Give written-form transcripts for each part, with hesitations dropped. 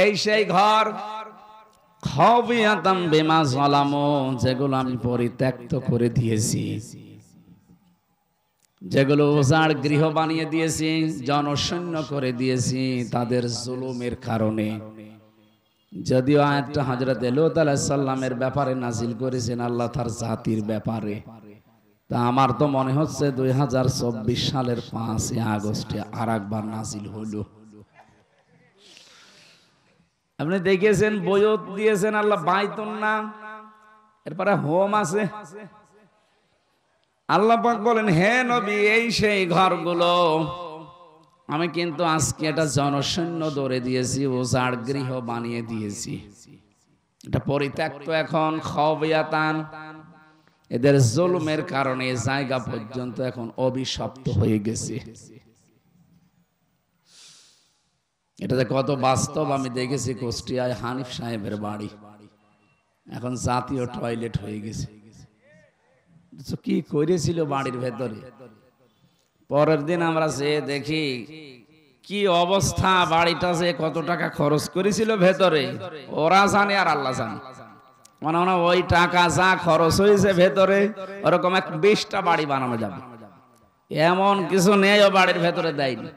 এই সেই ঘর খাওয়াতাম বিমা যালামু, যেগুলো আমি পরিত্যক্ত করে দিয়েছি, যেগুলো উজাড় গৃহ বানিয়ে দিয়েছি, জনশূন্য করে দিয়েছি তাদের জুলুমের কারণে। যদিও আয়াতটা হযরত লূত আলাইহিস সালামের ব্যাপারে নাজিল করেছেন, আল্লাহ তার জাতির ব্যাপারে। তা আমার তো মনে হচ্ছে 2024 সালের 5 আগস্টে আরেকবার নাজিল হলো। আপনি দেখেছেন বয়ত দিয়েছেন আল্লাহ বাইতুন না, এরপরে হোম আছে। আল্লাহ পাক বলেন, হে নবী, এই সেই ঘরগুলো আমি কিন্তু আজকে এটা জনশূন্য দরে দিয়েছি, উজাড় গৃহ বানিয়ে দিয়েছি। এটা পরিত্যক্ত এখন, খাওয়াতান, এদের জুলুমের কারণে জায়গা পর্যন্ত এখন অভিশপ্ত হয়ে গেছে। এটা যে কত বাস্তব আমি দেখেছি। কুষ্টিয়ায় হানিফ সাহেবের বাড়ি এখন জাতীয় টয়লেট হয়ে গেছে। কি করেছিল বাড়ির ভেতরে, পরের দিন আমরা যে দেখি কি অবস্থা, বাড়িটা যে কত টাকা খরচ করেছিল ভেতরে, ওরা জানে আর আল্লাহ জানে। মনে হয় ওই টাকা যা খরচ হয়েছে ভেতরে, ওরকম 20টা বাড়ি বানানো যাবে, এমন কিছু নেই ও বাড়ির ভেতরে দেয়নি।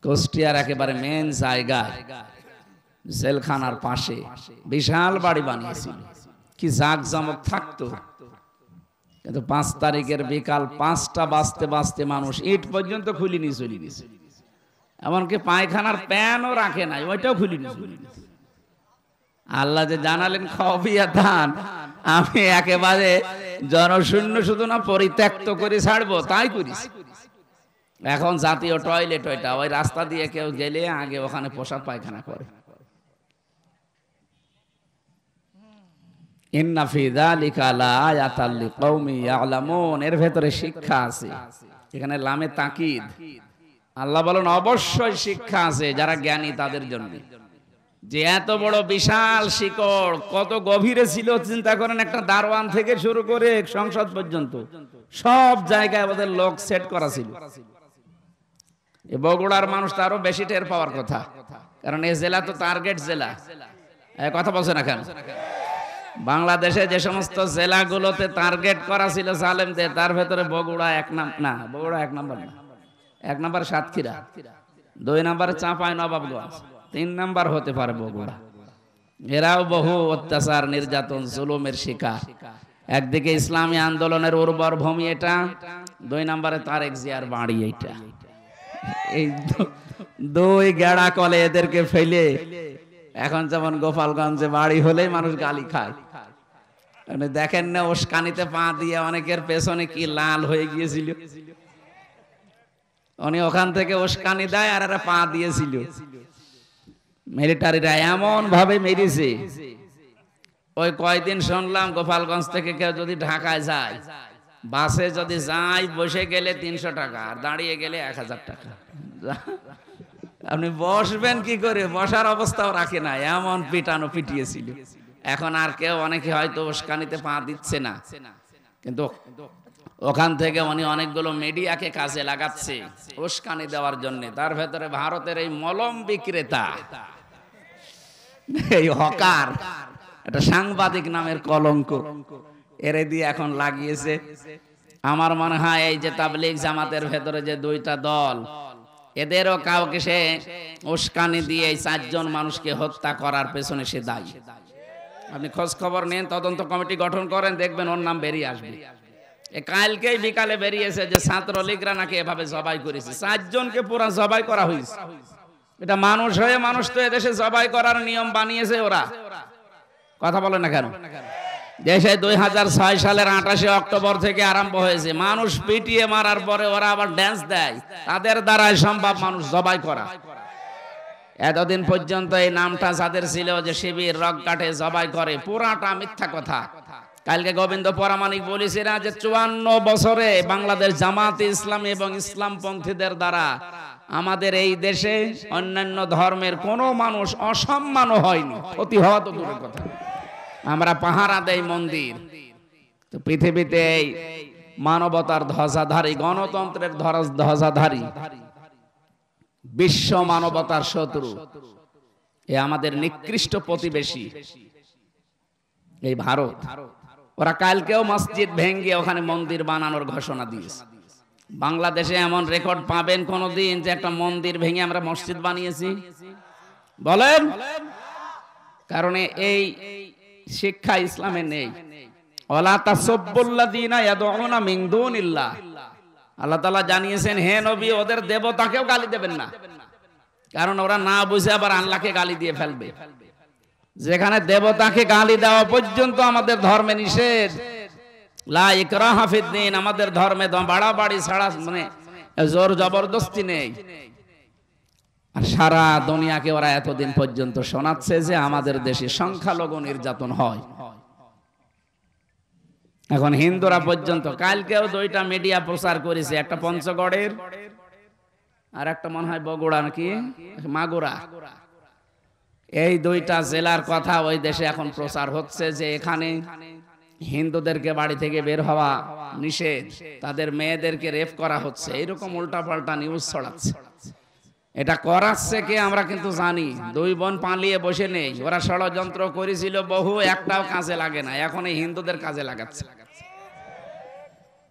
কুষ্টিয়ার একেবারে মেন জায়গায় জেলখানার পাশে বিশাল বাড়ি বানিয়েছিল, কি জাঁকজমক থাকতো। কিন্তু 5 তারিখের বিকাল 5টা বাজতে বাজতে মানুষ ইট পর্যন্ত খুলে নিয়ে চলে গেছে, এমনকি পায়খানার প্যানও রাখে নাই, ওইটাও খুলে নিয়ে চলে গেছে। আল্লাহ যে জানালেন খাওয়াতান, আমি একেবারে জনশূন্য শুধু না পরিত্যক্ত করে ছাড়বো, তাই করিস। এখন জাতীয় টয়লেট, ওইটা ওই রাস্তা দিয়ে কেউ গেলে আগে ওখানে পোশাক পায়খানা করে। ইন্না ফি যালিকা লাআয়াতাল লিকাউমি ইয়ালামুন, এর ভেতরে শিক্ষা আছে। এখানে লামে তাকিদ, আল্লাহ বলেন অবশ্যই শিক্ষা আছে যারা জ্ঞানী তাদের জন্য। যে এত বড় বিশাল শিকড় কত গভীরে ছিল চিন্তা করেন। একটা দারওয়ান থেকে শুরু করে সংসদ পর্যন্ত সব জায়গায় আমাদের লোক সেট করা ছিল। এই বগুড়ার মানুষ তো আরো বেশি টের পাওয়ার কথা, কারণ এই জেলা তো টার্গেট জেলা। কথা বলছে না কেন? বাংলাদেশে যে সমস্ত জেলাগুলোতে টার্গেট করা ছিল জালেমদের, তার ভেতরে বগুড়া বগুড়া 1 নম্বর না। 1 নম্বর সাতক্ষীরা, 2 নম্বরে চাঁপাইনবাবগঞ্জ, 3 নম্বর হতে পারে বগুড়া। এরাও বহু অত্যাচার, নির্যাতন, জুলুমের শিকার। একদিকে ইসলামী আন্দোলনের উর্বর ভূমি এটা, 2 নম্বরে তারেক জিয়ার বাড়ি এইটা। এই 2 গেড়া কলে এদেরকে ফেলে এখন যেমন গোপালগঞ্জে বাড়ি হলেই মানুষ গালি খায়। দেখেন না উস্কানিতে পা দিয়ে অনেকের পেছনে কি লাল হয়ে গিয়েছিল, উনি ওখান থেকে উস্কানি দেয় আর এরা পা দিয়েছিল। মিলিটারিরা এমন ভাবে মেরেছে, ওই কয়দিন শুনলাম গোপালগঞ্জ থেকে কেউ যদি ঢাকায় যায়, বাসে যদি যায় বসে গেলে 300 টাকা, আর দাঁড়িয়ে গেলে 1000 টাকা। আপনি বসবেন কি করে, বসার অবস্থাও রাখে না, এমন পিটানো পিটিয়েছিল। এখন আর কেউ, অনেকে হয়তো উস্কানিতে পা দিচ্ছে না, কিন্তু ওখান থেকে উনি অনেকগুলো মিডিয়াকে কাজে লাগাচ্ছে উস্কানি দেওয়ার জন্য। তার ভেতরে ভারতের এই মলম বিক্রেতা, এই হকার, একটা সাংবাদিক নামের কলঙ্ক এরে দিয়ে এখন লাগিয়েছে। আমার মনে হয় এই যে তাবলীগ জামাতের ভেতরে যে 2টা দল, এদেরও কাউকে সে উস্কানি দিয়ে 4 জন মানুষকে হত্যা করার পেছনে সে দায়ী। আপনি খোঁজ খবর নেন, তদন্ত কমিটি গঠন করেন, দেখবেন ওর নাম বেরিয়ে আসবে। কালকেই বিকালে বেরিয়েছে যে ছাত্রলীগরা নাকি এভাবে জবাই করেছে, 4 জনকে পুরো জবাই করা হয়েছে। এটা মানুষ হয়ে মানুষ তো এদেশে জবাই করার নিয়ম বানিয়েছে ওরা। কথা বলে না কেন? দেশে 2006 সালের 28শে অক্টোবর থেকে আরম্ভ হয়েছে। মানুষ পিটিয়ে মারার পরে ওরা আবার ড্যান্স দেয়, তাদের দ্বারাই সম্ভব মানুষ জবাই করা। এতদিন পর্যন্ত এই নামটা যাদের ছিল যে শিবির, রক কাটে, জবাই করে, পুরাটা মিথ্যা কথা। কালকে গোবিন্দ পরামানিক বলেছে না যে 54 বছরে বাংলাদেশ জামাতে ইসলামী এবং ইসলামপন্থীদের দ্বারা আমাদের এই দেশে অন্যান্য ধর্মের কোনো মানুষ অসম্মান হয়নি, ক্ষতি হওয়া তো দূরের কথা। আমরা পাহারা দেই মন্দির। তো পৃথিবীতে এই মানবতার ধ্বজাধারী, গণতন্ত্রের ধ্বজাধারী বিশ্ব মানবতার শত্রু, এ আমাদের নিকৃষ্ট প্রতিবেশী এই ভারত। ওরা কালকেও মসজিদ ভেঙে ওখানে মন্দির বানানোর ঘোষণা দিয়েছে। বাংলাদেশে এমন রেকর্ড পাবেন কোনদিন যে একটা মন্দির ভেঙে আমরা মসজিদ বানিয়েছি? বলেন। কারণ এই শিক্ষা ইসলামে নেই। ওয়ালা তাসাব্বুল্লাযীনা ইয়াদউনা মিন দুনিল্লাহ, আল্লাহ তাআলা জানিয়েছেন, হে নবী, ওদের দেবতাকেও গালি দেবেন না, কারণ ওরা না বুঝে আবার আল্লাহকে গালি দিয়ে ফেলবে। যেখানে দেবতাকে গালি দেওয়া পর্যন্ত আমাদের ধর্মে নিষেধ। লা ইকরাহা ফিদ্দীন, আমাদের ধর্মে বাড়াবাড়ি ছাড়া মানে জোর জবরদস্তি নেই। আর সারা দুনিয়াকে ওরা এতদিন পর্যন্ত শোনাচ্ছে যে আমাদের দেশে সংখ্যালঘু নির্যাতন হয়। এখন হিন্দুরা পর্যন্ত, কালকেও 2টা মিডিয়া প্রচার করেছে, একটা পঞ্চগড়ের আর একটা মনে হয় বগুড়া নাকি মাগুরা। এই 2টা জেলার কথা ওই দেশে এখন প্রচার হচ্ছে যে এখানে হিন্দুদেরকে বাড়ি থেকে বের হওয়া নিষেধ, তাদের মেয়েদেরকে রেপ করা হচ্ছে, এইরকম উল্টাপাল্টা নিউজ ছড়াচ্ছে। এটা করাচ্ছে কে আমরা কিন্তু জানি। 2 বোন পালিয়ে বসে নেই, ওরা ষড়যন্ত্র করেছিল বহু, একটাও কাজে লাগে না, এখন এই হিন্দুদের কাজে লাগাচ্ছে।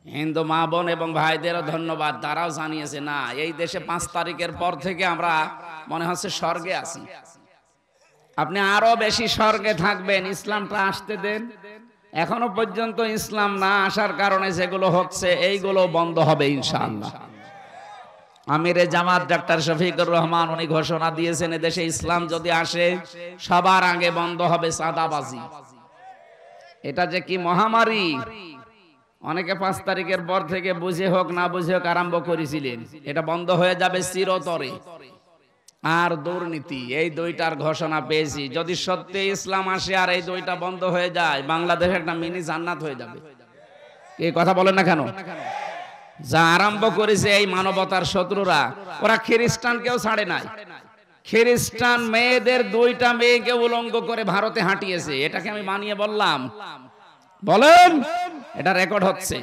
হিন্দু মা বোন এবং ভাইদেরও ধন্যবাদ, তারাও জানিয়েছে না, এই দেশে 5 তারিখের পর থেকে আমরা মনে হচ্ছে স্বর্গে আছি। আপনি আরো বেশি স্বর্গে থাকবেন, ইসলামটা আসতে দেন। এখনো পর্যন্ত ইসলাম না আসার কারণে যেগুলো হচ্ছে এইগুলো বন্ধ হবে ইনশাআল্লাহ। আমিরে জামাত ডাক্তার শফিকুর রহমান উনি ঘোষণা দিয়েছেন, এদেশে ইসলাম যদি আসে সবার আগে বন্ধ হবে চাঁদাবাজি। এটা যে কি মহামারী, অনেকে 5 তারিখের পর থেকে বুঝে হোক না বুঝে হোক আরম্ভ করেছিলেন, এটা বন্ধ হয়ে যাবে চিরতরে। আর দুর্নীতি, এই 2টার ঘোষণা পেয়েছি। যদি সত্যি ইসলাম আসে আর এই 2টা বন্ধ হয়ে যায়, বাংলাদেশ একটা মিনি জান্নাত হয়ে যাবে। এই কথা বলেন না কেন? যা আরম্ভ করেছে এই মানবতার শত্রুরা, ওরা খ্রিস্টানকেও ছাড়ে নাই। খ্রিস্টান মেয়েদের 2টা মেয়েকে উলঙ্গ করে ভারতে হাঁটিয়েছে। এটাকে আমি মানিয়ে বললাম? বলেন। এটা রেকর্ড হচ্ছে,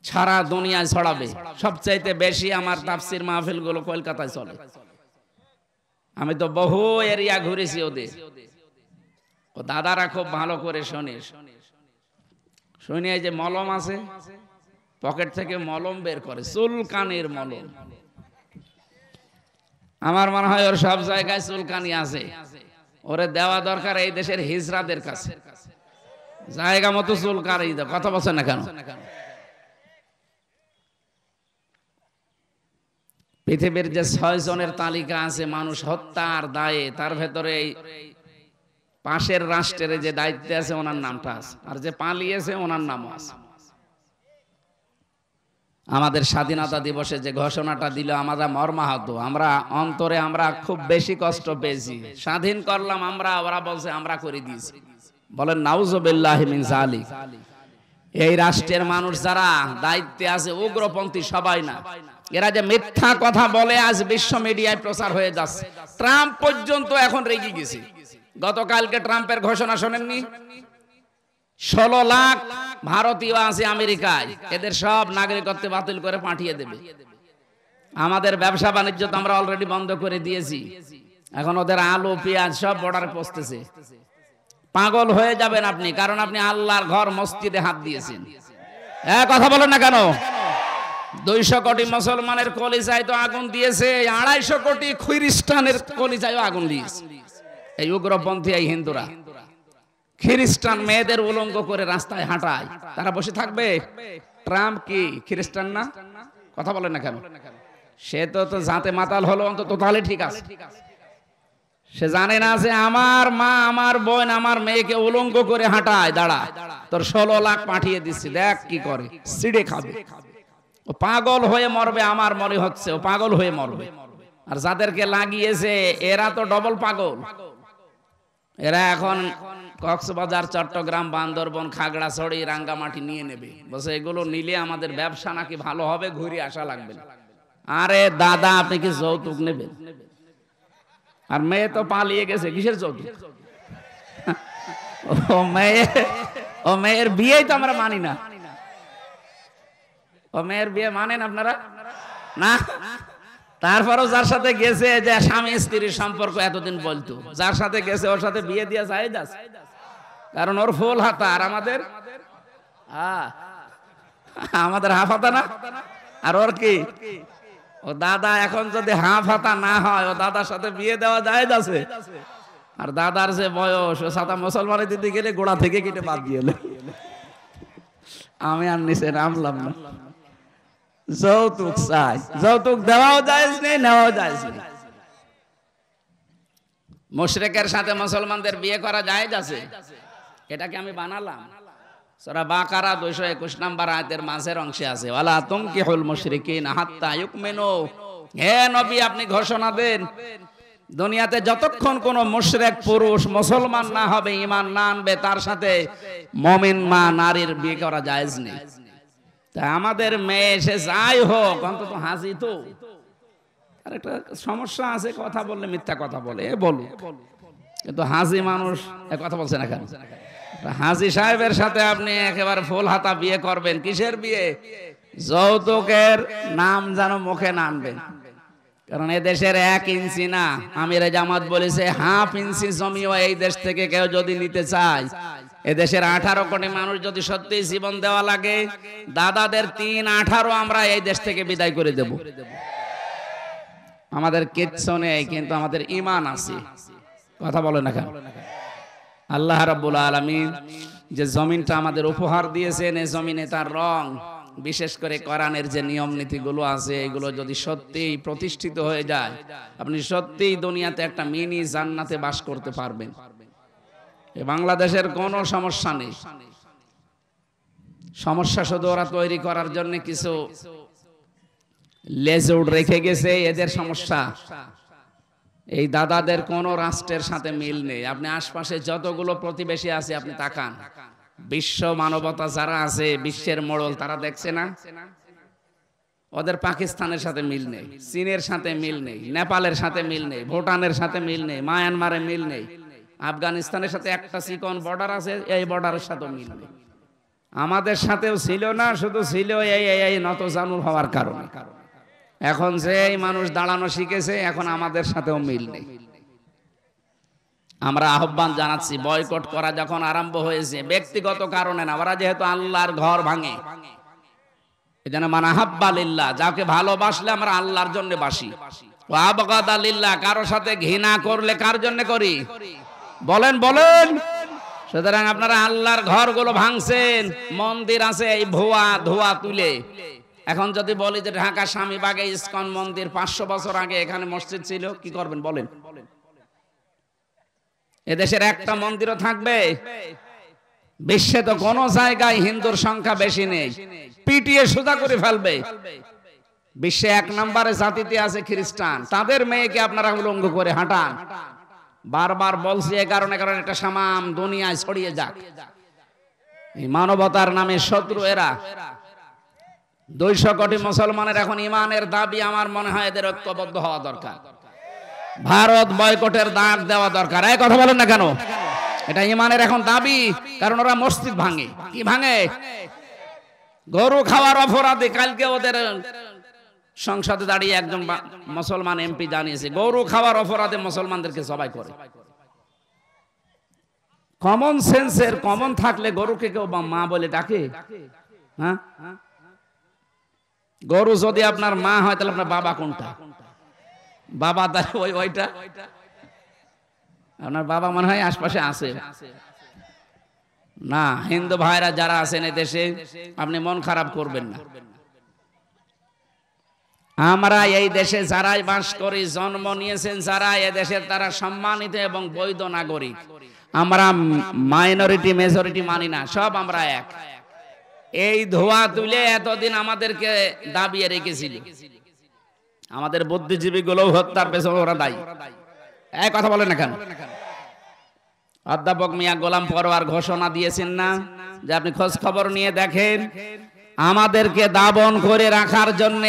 সারা দুনিয়ায় ছড়াবে। সবচাইতে বেশি আমার তাফসির মাহফিল গুলো কলকাতায় চলে। আমি তো বহু এরিয়া ঘুরেছি ওদের। ও দাদারা খুব ভালো করে শোনে। শুনে যে মলম আছে, পকেট থেকে মলম বের করে, চুলকানির মলম। আমার মনে হয় ওর সব জায়গায় চুলকানি আছে, ওরে দেওয়া দরকার এই দেশের হিজড়াদের কাছে, জায়গা মতো চুলকানি দাও। কথা বলছেন না কেন? পৃথিবীর যে 6 জনের তালিকা আছে মানুষ হত্যার দায়ে, তার ভেতরে পাশের রাষ্ট্রের যে দায়িত্বে আছে ওনার নামটা আছে, আর যে পালিয়েছে ওনার নামও আছে। আমাদের স্বাধীনতা দিবসে যে ঘোষণাটা দিল, আমরা মর্মাহত, আমরা অন্তরে আমরা খুব বেশি কষ্ট পেয়েছি। স্বাধীন করলাম আমরা, ওরা বলছে আমরা করে দিয়েছি। বলেন নাউজুবিল্লাহি মিন যালিক। এই রাষ্ট্রের মানুষ যারা দায়িত্বে আছে উগ্রপন্থী সবাই না, এরা যে মিথ্যা কথা বলে আজ বিশ্ব মিডিয়ায় প্রচার হয়ে যাচ্ছে। ট্রাম্প পর্যন্ত এখন রেগে গেছে। গতকালকে ট্রাম্পের ঘোষণা শোনেননি? 16 লাখ ভারতীয় আছে আমেরিকায়, এদের সব নাগরিকত্ব বাতিল করে পাঠিয়ে দেবে। আমাদের ব্যবসা বাণিজ্য তো আমরা অলরেডি বন্ধ করে দিয়েছি, এখন ওদের আলু পেঁয়াজ সব বর্ডারে পৌঁছতেছে। পাগল হয়ে যাবেন আপনি, কারণ আপনি আল্লাহর ঘর মসজিদে হাত দিয়েছেন। কথা বলেন না কেন? 200 কোটি মুসলমানের কলিজায় তো আগুন দিয়েছে, 250 কোটি খ্রিস্টানের কলিজায়ও আগুন দিয়েছে এই উগ্রপন্থী এই হিন্দুরা। খ্রিস্টান মেয়েদের উলঙ্গ করে রাস্তায় হাঁটায়, তারা বসে থাকবে? ট্রাম্প কি খ্রিস্টান না? কথা বলেন না কেন? সে তো জাতে মাতাল হলো, অন্তত তাহলে ঠিক আছে। সে জানে না যে আমার মা, আমার বোন, আমার মেয়েকে উলঙ্গ করে হাঁটায়, দাঁড়া, তোর 16 লাখ পাঠিয়ে দিচ্ছি, দেখ কি করে, সিড়ে খাবে। ও পাগল হয়ে মরবে, আমার মনে হচ্ছে ও পাগল হয়ে মরবে। আর যাদেরকে লাগিয়েছে এরা তো ডবল পাগল। এরা এখন কক্সবাজার, চট্টগ্রাম, বান্দরবন, খাগড়াছড়ি, রাঙ্গামাটি নিয়ে নেবে। বলছে এগুলো নিলে আমাদের ব্যবসা নাকি ভালো হবে, ঘুরে আসা লাগবে না। আরে দাদা, আপনি কি যৌতুক নেবেন? আর মেয়ে তো পালিয়ে গেছে, কিসের যৌতুক? ও মেয়ের বিয়েই তো আমরা মানি না। ও মেয়ের বিয়ে মানেন আপনারা? না, তারপরও যার সাথে গেছে, যে স্বামী স্ত্রীর সম্পর্ক এতদিন বলতো, যার সাথে গেছে ওর সাথে বিয়ে দিয়ে যায় যাস, কারণ ওর ফুল হাতা আর আমাদের আমাদের হাফ হাতা না। আর ওর কি, ও দাদা এখন যদি হাফ হাতা না হয়, ও দাদার সাথে বিয়ে দেওয়া যায় যাচ্ছে। আর দাদার যে বয়স, ও সাদা মুসলমানের দিতে গেলে গোড়া থেকে কেটে বাদ দিয়ে আমি আর নিচে নামলাম না। যৌতুক চাই, যৌতুক দেওয়াও জায়েজ নেই, নেওয়াও জায়েজ নেই। মুশরিকের সাথে মুসলমানদের বিয়ে করা জায়েজ আছে, এটাকে আমি বানালাম। সূরা বাকারা 221 নম্বর আয়াতের মাঝের অংশে আছে, ওয়ালা তুনকিহুল মুশরিকিনা হাত্তা ইউমিনু। হে নবী, আপনি ঘোষণা দেন, দুনিয়াতে যতক্ষণ কোন মুশরিক পুরুষ মুসলমান না হবে, ঈমান না আনবে, তার সাথে মুমিন মা নারীর বিয়ে করা জায়েজ নেই। তা আমাদের মেয়ে সে যাই হোক, অন্তত হাজি তো। আর একটা সমস্যা আছে, কথা বললে মিথ্যা কথা বলে, বলো, কিন্তু হাজি মানুষ কথা বলছে না কেন? হাজি সাহেবের সাথে আপনি একেবারে ফুল হাতা বিয়ে করবেন, কিসের বিয়ে? যৌতুকের নাম যেন মুখে না আনবেন, কারণ এই দেশের 1 ইঞ্চি না, আমিরে জামাত বলেছে হাফ ইঞ্চি জমিও এই দেশ থেকে কেউ যদি নিতে চায়, এদেশের 18 কোটি মানুষ যদি সত্যি জীবন দেওয়া লাগে, দাদাদের 3-18 আমরা এই দেশ থেকে বিদায় করে দেব। আমাদের কিচ্ছু নেই, কিন্তু আমাদের ঈমান আছে। কথা বলে না কেন? আল্লাহ রাব্বুল আলামিন যে জমিনটা আমাদের উপহার দিয়েছেন, এই জমিনে তার রং, বিশেষ করে কোরআনের যে নিয়ম নীতিগুলো আছে, এগুলো যদি সত্যিই প্রতিষ্ঠিত হয়ে যায়, আপনি সত্যিই দুনিয়াতে একটা মিনি জান্নাতে বাস করতে পারবেন। এই বাংলাদেশের কোনো সমস্যা নেই, সমস্যা শুধু ওরা তৈরি করার জন্য কিছু লেজউড রেখে গেছে, এদের সমস্যা। এই দাদাদের কোন রাষ্ট্রের সাথে মিল নেই। আপনি আশপাশে যতগুলো প্রতিবেশী আছে আপনি তাকান, বিশ্ব মানবতা যারা আছে, বিশ্বের মোড়ল, তারা দেখছে না? ওদের পাকিস্তানের সাথে মিল নেই, চীনের সাথে মিল নেই, নেপালের সাথে মিল নেই, ভুটানের সাথে মিল নেই, মায়ানমারে মিল নেই, আফগানিস্তানের সাথে একটা চিকন বর্ডার আছে, এই বর্ডারের সাথে মিল নেই। আমাদের সাথেও ছিল না, শুধু ছিল এই নতজানু হওয়ার কারণে। এখন যে মানুষ দাঁড়ানো শিখেছে, এখন আমাদের সাথেও মিল নেই। আমরা আহ্বান জানাচ্ছি, বয়কট করা যখন আরম্ভ হয়েছে ব্যক্তিগত কারণে না, ওরা যেহেতু আল্লাহর ঘর ভাঙে, এজন্য মান আহাব্বা লিল্লাহ, যাকে ভালোবাসলে আমরা আল্লাহর জন্য বাসি, ওয়া আবগাদা লিল্লাহ, কারো সাথে ঘৃণা করলে কার জন্য করি? বলেন বলেন। সুতরাং আপনারা আল্লাহর ঘরগুলো ভাঙছেন, মন্দির আছে এই ভুয়া ধোয়া তুলে। এখন যদি বলি যে ঢাকা স্বামীবাগে ইসকন মন্দির, 500 বছর আগে এখানে মসজিদ ছিল, কি করবেন বলেন? এদেশের একটা মন্দিরও থাকবে? বিশ্বে তো কোন জায়গায় হিন্দুর সংখ্যা বেশি নেই, পিটিয়ে সোজা করে ফেলবে। বিশ্বে 1 নম্বরে জাতিতে আছে খ্রিস্টান, তাদের মেয়েকে আপনারা উলঙ্গ করে হাঁটান। বারবার বলছি এই কারণে, কারণ এটা সামাম দুনিয়ায় ছড়িয়ে যাক। এই মানবতার নামে শত্রু এরা। 200 কোটি মুসলমানের এখন ইমানের দাবি, আমার মনে হয় এদের ঐক্যবদ্ধ হওয়া দরকার। ভারত বয়কটের ডাক দেওয়া দরকার। এই কথা বলেন না কেন? এটা ইমানের এখন দাবি, কারণ ওরা মসজিদ ভাঙে। কি ভাঙে? গরু খাওয়ার অপরাধে। কালকে ওদের সংসদে দাঁড়িয়ে একজন মুসলমান এমপি জানিয়েছে, গরু খাওয়ার অপরাধে মুসলমানদেরকে জবাই করে। কমন সেন্সের কমন থাকলে গরুকে কেউ মা বলে ডাকে? হ্যাঁ, গরু যদি আপনার মা হয়, তাহলে আপনার বাবা কোনটা? বাবা ওইটা। আপনার বাবা মনে হয় আশপাশে আছে না। হিন্দু ভাইরা যারা আছেন এই দেশে, আপনি মন খারাপ করবেন না। আমরা এই দেশে যারাই বাস করি, জন্ম নিয়েছেন যারা, এ দেশের তারা সম্মানিত এবং বৈধ নাগরিক। আমরা মাইনরিটি মেজরিটি মানি না, সব আমরা এক। এই ধোয়া তুলে এতদিন আমাদেরকে দাবিয়ে রেখেছিল। আমাদের বুদ্ধিজীবী গুলো হত্যার পেছনে ওরা দায়ী। এক কথা বলেন না কেন? অধ্যাপক মিয়া গোলাম পরোয়ার ঘোষণা দিয়েছেন না যে আপনি খোঁজ খবর নিয়ে দেখেন, আমাদেরকে দাবন করে রাখার জন্য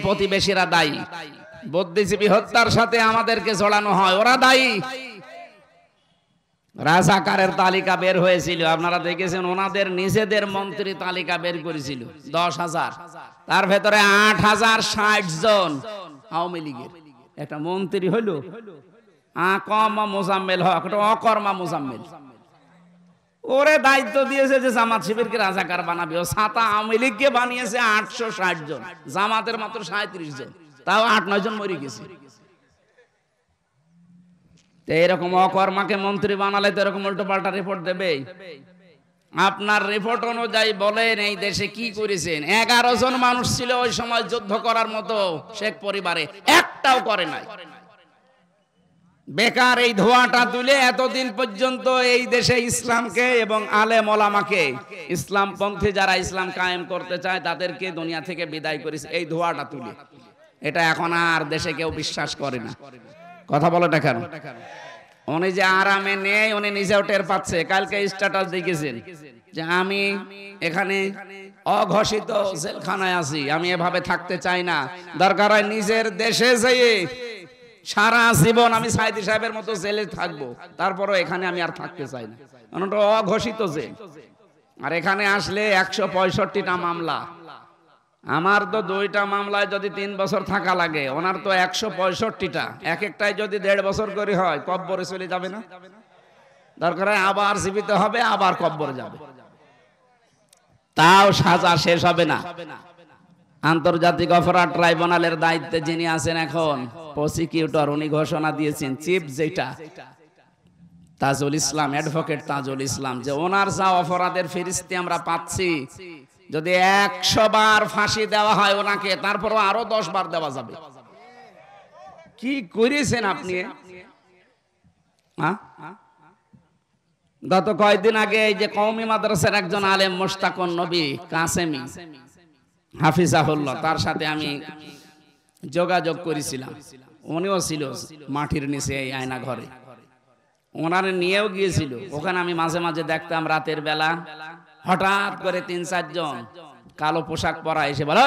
প্রতিবেশীরা দায়ী। বুদ্ধিজীবী হত্যার সাথে আমাদেরকে জড়ানো হয়, ওরা দায়ী। রাজাকারের তালিকা বের হয়েছিল, আপনারা দেখেছেন। ওনাদের নিজেদের মন্ত্রী তালিকা বের করেছিল 10,000, তার ভেতরে 8,060 জন আওয়ামী লীগের একটা মন্ত্রী হলো আকমা মোজাম্মেল হক, অকর্মা মোজাম্মেল। ওরে দায়িত্ব দিয়েছে যে জামাত শিবিরকে রাজাকার বানাবে। ও ছাতা আওয়ামী লীগকে বানিয়েছে 860 জন, জামাতের মাত্র 37 জন, তাও 8-9 জন মরে গেছে। এরকম অকর্মাকে মন্ত্রী বানালে তো এরকম উল্টো পাল্টা রিপোর্ট দেবে। আপনার রিপোর্ট অনুযায়ী বলেন এই দেশে কি করেছেন? 11 জন মানুষ ছিল ওই সময় যুদ্ধ করার মতো শেখ পরিবারে, একটাও করে নাই। বেকার এই ধোঁয়াটা তুলে এতদিন পর্যন্ত এই দেশে ইসলামকে এবং আলেম ওলামাকে, ইসলামপন্থী যারা ইসলাম কায়েম করতে চায় তাদেরকে দুনিয়া থেকে বিদায় করেছে এই ধোঁয়াটা তুলে। এটা এখন আর দেশে কেউ বিশ্বাস করে না। কথা বলো না কেন? উনি যে আরামে নেই উনি নিজেও টের পাচ্ছে। কালকে স্ট্যাটাস দেখেছেন যে আমি এখানে অঘোষিত জেলখানায় আছি, আমি এভাবে থাকতে চাই না, দরকার হয় নিজের দেশে যেয়ে সারা জীবন আমি সাইদি সাহেবের মতো জেলে থাকবো, তারপরও এখানে আমি আর থাকতে চাই না। ওটা অঘোষিত জেল। আর এখানে আসলে 165টা মামলা। আমার তো 2টা মামলায় যদি 3 বছর থাকা লাগে, ওনার তো 165টা, এক একটাই যদি 1.5 বছর করে হয়, কব্বরে চলে যাবে না? দরকার হয় আবার জীবিত হবে, আবার কব্বরে যাবে, তাও সাজা শেষ হবে না। আন্তর্জাতিক অপরাধ ট্রাইব্যুনালের দায়িত্বে যিনি আছেন এখন প্রসিকিউটর, উনি ঘোষণা দিয়েছেন, চিফ যেটা তাজুল ইসলাম, অ্যাডভোকেট তাজুল ইসলাম, যে ওনার যা অপরাধের ফিরিস্তি আমরা পাচ্ছি, যদি 100 বার ফাঁসি দেওয়া হয় ওনাকে, তারপরও আরো 10 বার দেওয়া যাবে। কি করেছেন আপনি? গত কয়েকদিন আগে এই যে কওমি মাদ্রাসার একজন আলেম মোশতাকুন নবী কাসেমি হাফিজাহুল্লাহ, তার সাথে আমি যোগাযোগ করেছিলাম। উনিও ছিল মাটির নিচে এই আয়না ঘরে, ওনারে নিয়েও গিয়েছিল। ওখানে আমি মাঝে মাঝে দেখতাম রাতের বেলা হঠাৎ করে 3-4 জন কালো পোশাক পরা এসে বলে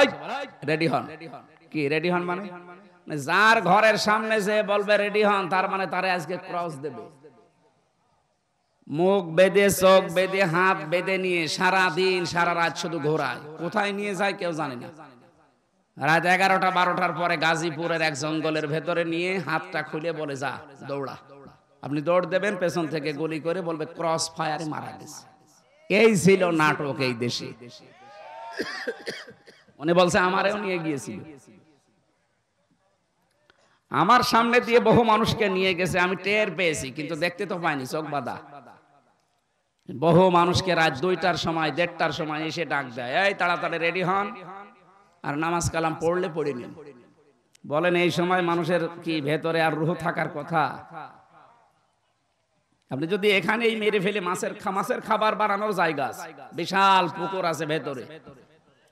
রেডি হন। কি রেডি হন মানে? যার ঘরের সামনে যে বলবে রেডি হন, তার মানে তারে আজকে ক্রস দেবে। মুখ বেঁধে, চোখ বেঁধে, হাত বেঁধে নিয়ে সারা দিন সারা রাত শুধু ঘোরায়। কোথায় নিয়ে যায় কেউ জানে না। রাত 11টা-12টার পরে গাজীপুরের এক জঙ্গলের ভেতরে নিয়ে হাতটা খুলে বলে যা দৌড়া। আপনি দৌড় দেবেন, পেছন থেকে গুলি করে বলবে ক্রস ফায়ারে মারা গেছে। এই ছিল নাটক এই দেশে। উনি বলছে আমারেও নিয়ে গিয়েছিল, আমার সামনে দিয়ে বহু মানুষকে নিয়ে গেছে, আমি টের পেয়েছি, কিন্তু দেখতে তো পাইনি, চোখ বাঁধা। বহু মানুষকে রাত 2টার সময় 1:30টার সময় এসে ডাক দেয়, এই তাড়াতাড়ি রেডি হন আর নামাজ কালাম পড়লে পড়ে নিন। বলেন এই সময় মানুষের কি ভেতরে আর রূহ থাকার কথা? আপনি যদি এখানেই মেরে ফেলে মাছের খাবার বানানোর জায়গা আছে, বিশাল পুকুর আছে ভেতরে,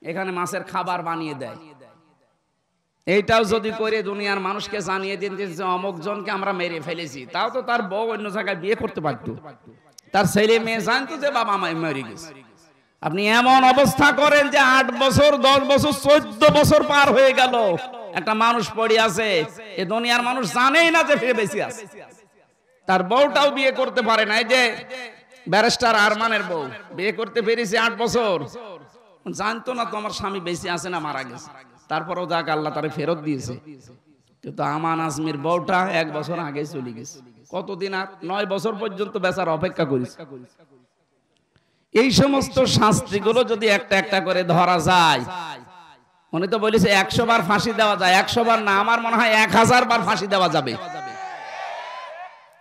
এখানে মাছের খাবার বানিয়ে দেয়। এইটাও যদি করে দুনিয়ার মানুষকে জানিয়ে দিন যে অমুক জনকে আমরা মেরে ফেলেছি, তাও তো তার বউ অন্য জায়গায় বিয়ে করতে পারতো, তার ছেলে মেয়ে জানতো যে বাবা মা মরে গেছে। আপনি এমন অবস্থা করেন যে 8 বছর 10 বছর 14 বছর পার হয়ে গেল, একটা মানুষ পড়ে আছে, এ দুনিয়ার মানুষ জানেই না যে ফিরে বেঁচে আছে। তার বউটাও বিয়ে করতে পারে না। এই যে ব্যারিস্টার আরমানের বউ বিয়ে করতে পেরেছে 8 বছর, জানতো না তো আমার স্বামী বেঁচে আছে না মারা গেছে, তারপরেও যাক আল্লাহ তারে ফেরত দিয়েছে। কিন্তু আমান আজমির বউটা 1 বছর আগে চলে গেছে। কতদিন? আর 9 বছর পর্যন্ত বেচার অপেক্ষা করেছে। এই সমস্ত শাস্তিগুলো যদি একটা একটা করে ধরা যায়, উনি তো বলেছে 100 বার ফাঁসি দেওয়া যায়, 100 বার না, আমার মনে হয় 1000 বার ফাঁসি দেওয়া যাবে।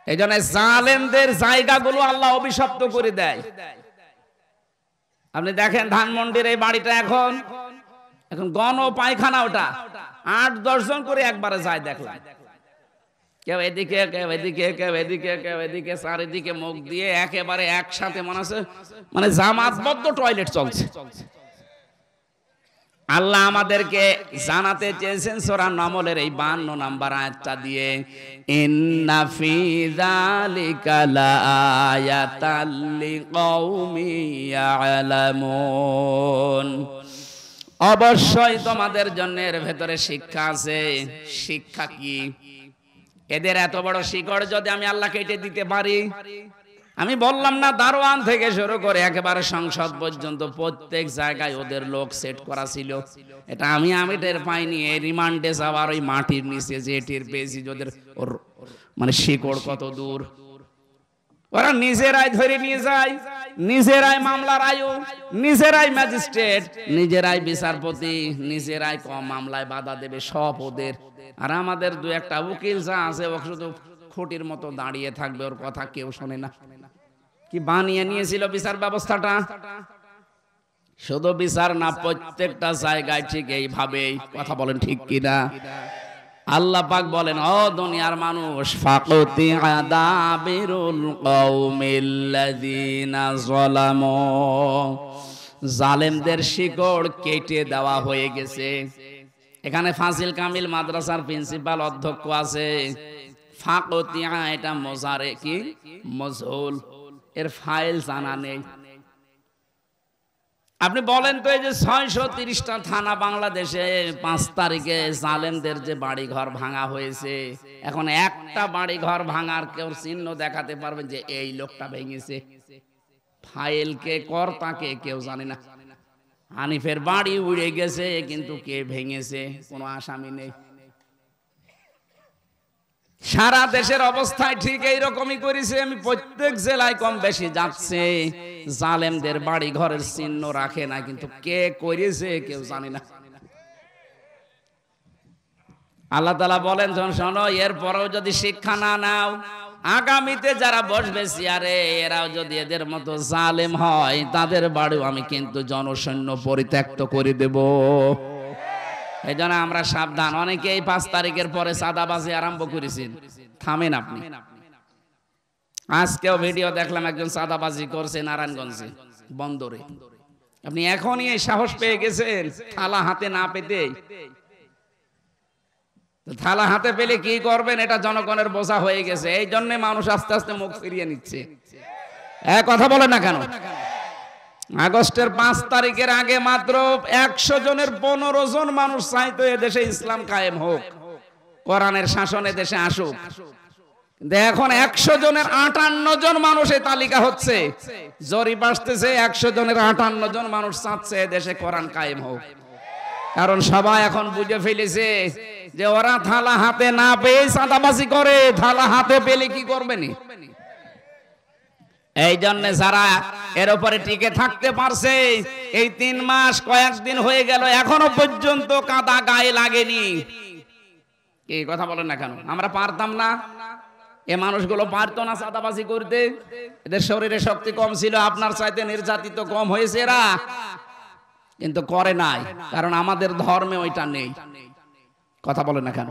এই জন্য জালেমদের জায়গাগুলো আল্লাহ অভিশপ্ত করে দেয়। আপনি দেখেন ধানমন্ডির এই বাড়িটা এখন গণ পায়খানা, ওটা 8-10 জন করে একবারে যায়। দেখলাম কেউ এদিকে, কেউ এদিকে, কেউ এদিকে, কেউ এদিকে, চারিদিকে মুখ দিয়ে একেবারে একসাথে মনে আছে মানে জামাতবদ্ধ টয়লেট চলছে। আল্লাহ আমাদেরকে জানাতে চেয়েছেন সূরা নামলের এই 52 নম্বর আয়াতটা দিয়ে, ইন্না ফি যালিকা লাআয়াতাল লিকাউমি ইয়ালামুন। অবশ্যই তোমাদের জন্য এর ভেতরে শিক্ষা আছে। শিক্ষা কি? এদের এত বড় শিকড় যদি আমি আল্লাহ কেটে দিতে পারি, আমি বললাম না, দারোয়ান থেকে শুরু করে একেবারে সংসদ পর্যন্ত প্রত্যেক জায়গায় ওদের লোক সেট করা ছিল। এটা আমি টের পাইনি। এই রিমান্ডে যাওয়ার ওই মাটির নিচে যে টের পেয়েছি ওদের ওর মানে শিকড় কত দূর। ওরা নিজেরাই ধরে নিয়ে যায়, নিজেরাই মামলার আয়ু, নিজেরাই ম্যাজিস্ট্রেট, নিজেরাই বিচারপতি, নিজেরাই কম মামলায় বাধা দেবে, সব ওদের। আর আমাদের দু একটা উকিল যা আছে ও শুধু খুঁটির মতো দাঁড়িয়ে থাকবে, ওর কথা কেউ শোনে না। কি বানিয়ে নিয়েছিল বিচার ব্যবস্থাটা? শুধু বিচার না, প্রত্যেকটা জায়গায় ঠিক এইভাবেই। কথা বলেন ঠিক কিনা? আল্লাহ পাক বলেন, ও দুনিয়ার মানুষ, ফাকুতি আদাবিরুল কওমিল্লাযিনা যালামু, জালেমদের শিকড় কেটে দেওয়া হয়ে গেছে। এখানে ফাজিল কামিল মাদ্রাসার প্রিন্সিপাল অধ্যক্ষ আছে। ফাকুতিয়া এটা মোজারে কি মজহুল, এর ফাইল জানা নেই। আপনি বলেন তো, এই যে 630টা থানা বাংলাদেশে 5 তারিখে জালেমদের যে বাড়ি ঘর ভাঙা হয়েছে, এখন একটা বাড়ি ঘর ভাঙার কেউ চিহ্ন দেখাতে পারবেন যে এই লোকটা ভেঙেছে? ফাইল কে কর্তাকে কেউ জানে না। হানিফের বাড়ি উড়ে গেছে, কিন্তু কে ভেঙেছে কোনো আসামি নেই। সারা দেশের অবস্থায় ঠিক এইরকমই করেছে। আমি প্রত্যেক জেলায় কম বেশি যাচ্ছে, জালেমদের বাড়ি ঘরের চিহ্ন রাখে না, কিন্তু কে করেছে কেউ জানে না। আল্লাহ তাআলা বলেন, শোনো, এরপরেও যদি শিক্ষা না নাও, আগামীতে যারা বসবে চেয়ারে এরাও যদি এদের মতো জালেম হয়, তাদের বাড়িও আমি কিন্তু জনসৈন্য পরিত্যক্ত করে দেব। এই জন্য আমরা সাবধান। অনেকে এই 5 তারিখের পরে চাঁদাবাজি আরম্ভ করেছেন, থামেন আপনি। আজকেও ভিডিও দেখলাম, একজন চাঁদাবাজি করছে নারায়ণগঞ্জে বন্দরে। আপনি এখনই এই সাহস পেয়ে গেছেন থালা হাতে না পেতে? থালা হাতে পেলে কি করবেন, এটা জনগণের বোঝা হয়ে গেছে। এই জন্য মানুষ আস্তে আস্তে মুখ ফিরিয়ে নিচ্ছে। কথা বলে না কেন? আগস্টের 5 তারিখের আগে মাত্র 100 জনের 15 জন মানুষ চাইতো এদেশে ইসলাম কায়েম হোক, কোরআনের শাসন দেশে আসুক। এখন 100 জনের 58 জন মানুষের তালিকা হচ্ছে, জরিপ আসতেছে 100 জনের 58 জন মানুষ চাচ্ছে এদেশে কোরআন কায়েম হোক। কারণ সবাই এখন বুঝে ফেলেছে যে ওরা থালা হাতে না পেয়ে চাঁদাবাজি করে, থালা হাতে পেলে কি করবেনি। এই জন্য যারা এর উপরে টিকে থাকতে পারছে, এই 3 মাস কয়েকদিন হয়ে গেল এখনো পর্যন্ত কাদা গায়ে লাগেনি। কি কথা বলেন না কেন? আমরা পারতাম না? এ মানুষগুলো পারতো না চাঁদাবাজি করতে? এদের শরীরে শক্তি কম ছিল, আপনার চাইতে নির্যাতিত কম হয়েছে এরা, কিন্তু করে নাই। কারণ আমাদের ধর্মে ওইটা নেই। কথা বলেন না কেন?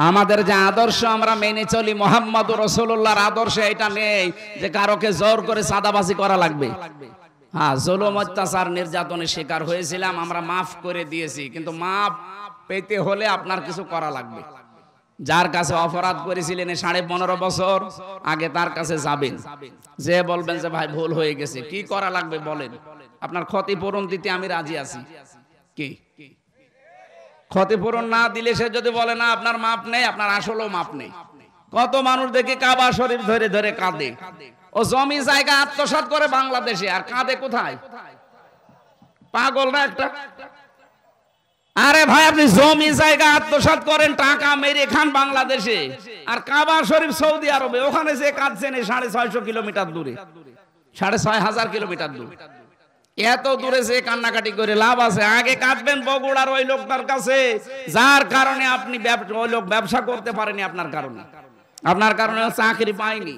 আমাদের যে আদর্শ আমরা মেনে চলি, মুহাম্মদুর রাসূলুল্লাহর আদর্শে এটা নেই যে কারোকে জোর করে চাঁদাবাজি করা লাগবে। হ্যাঁ, জুলুম অত্যাচার নির্যাতনের শিকার হয়েছিলাম, আমরা মাফ করে দিয়েছি, কিন্তু মাফ পেতে হলে আপনার কিছু করা লাগবে। যার কাছে অপরাধ করেছিলেন 15.5 বছর আগে, তার কাছে যাবেন, যে বলবেন যে ভাই ভুল হয়ে গেছে, কি করা লাগবে বলেন, আপনার ক্ষতিপূরণ দিতে আমি রাজি আছি। কি ক্ষতিপূরণ না দিলে সে যদি বলে না আপনার মাপ নেই, আপনার আসলেও মাপ নেই। কত মানুষ দেখি কাবা শরীফ ধরে ধরে কাঁদে। ও জমি জায়গা আত্মসাৎ করে বাংলাদেশে, আর কাঁদে কোথায়? পাগল না একটা? আরে ভাই, আপনি জমি জায়গা আত্মসাৎ করেন, টাকা মেরে খান বাংলাদেশে, আর কাবা শরীফ সৌদি আরবে, ওখানে যে কাঁদছেন 650 কিলোমিটার দূরে, 6,500 কিলোমিটার দূরে। এত দূরে যে কান্নাকাটি করে লাভ আছে? আগে কাঁদবেন বগুড়ার ওই লোকটার কাছে, যার কারণে আপনি ওই লোক ব্যবসা করতে পারেনি, আপনার কারণে চাকরি পায়নি।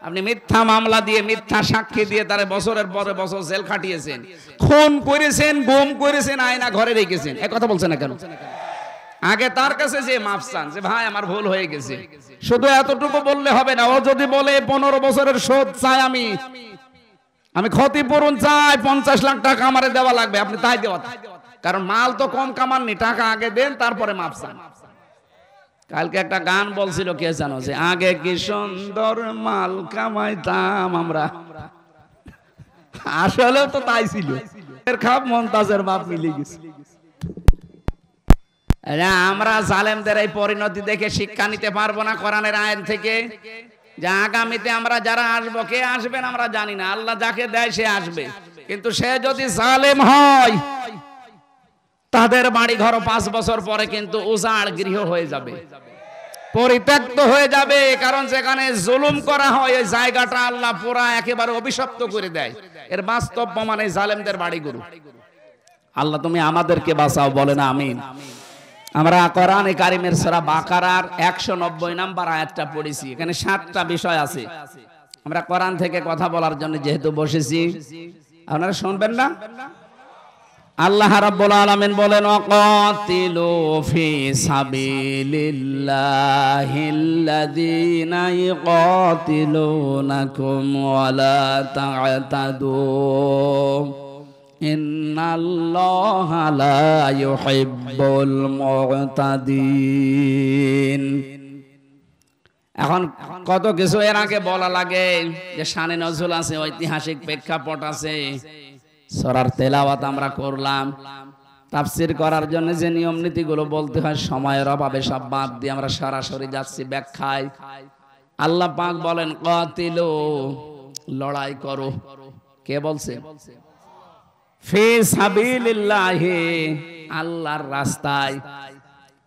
আপনি মিথ্যা মামলা দিয়ে, মিথ্যা সাক্ষী দিয়ে তারে বছরের পরে বছর জেল খাটিয়েছেন, খুন করেছেন, গুম করেছেন, আয়না ঘরে রেখেছেন। এক কথা বলছেন না কেন? আগে তার কাছে যে মাফ চান, যে ভাই আমার ভুল হয়ে গেছে। শুধু এতটুকু বললে হবে না, ও যদি বলে 15 বছরের শোধ চাই, আমি ক্ষতিপূরণ চাই, 50 লাখ টাকা আমারে দেওয়া লাগবে, আপনি তাই দেওয়া। কারণ মাল তো কম কামাননি, টাকা আগে দেন, তারপরে মাপ চান। কালকে একটা গান বলছিল, কে জানো, যে আগে কি সুন্দর মাল কামাইতাম আমরা। আসলে তো তাই ছিল। এর খাপ মন্তাজের বাপ মিলে গেছে। আমরা জালেমদের এই পরিণতি দেখে শিক্ষা নিতে পারবো না কোরআনের আইন থেকে? যে আগামীতে আমরা যারা আসবো, কে আসবেন আমরা জানি না, আল্লাহ যাকে দেয় সে আসবে। কিন্তু সে যদি জালেম হয়, তাদের বাড়ি ঘর 5 বছর পরে কিন্তু উজাড় গৃহ হয়ে যাবে, পরিত্যক্ত হয়ে যাবে। কারণ যেখানে জুলুম করা হয় ওই জায়গাটা আল্লাহ পুরা একেবারে অভিশপ্ত করে দেয়। এর বাস্তব প্রমাণ এই জালেমদের বাড়িগুলো। আল্লাহ তুমি আমাদেরকে বাঁচাও, বলেন আমিন। আমরা কোরআনে কারিমের সূরা বাকারার 190 নম্বর আয়াতটা পড়েছি। এখানে 7টা বিষয় আছে। আমরা কোরআন থেকে কথা বলার জন্য যেহেতু বসেছি, আপনারা শুনবেন না? আল্লাহ রাব্বুল আলামিন বলেন, ওয়াকাতিলু ফি সাবিলিল্লাহিল্লাযীনা ইউকাতিলুনাকুম ওয়া লা তা'তাদু ইন্নাল্লাহা লা ইউহিব্বুল মু'তাদিন। এখন কত কিছু এর আগে বলা লাগে, যে শানে নজরুল আছে, ঐতিহাসিক প্রেক্ষাপট আছে। সূরার তেলাওয়াত আমরা করলাম, তাফসীর করার জন্য যে নিয়ম নীতিগুলো বলতে হয় সময়ের অভাবে সব বাদ দিয়ে আমরা সরাসরি যাচ্ছি ব্যাখ্যায়। আল্লাহ পাক বলেন কাতিলু, লড়াই করো। কে বলছে? ফি সাবিলিল্লাহি, আল্লাহর রাস্তায়।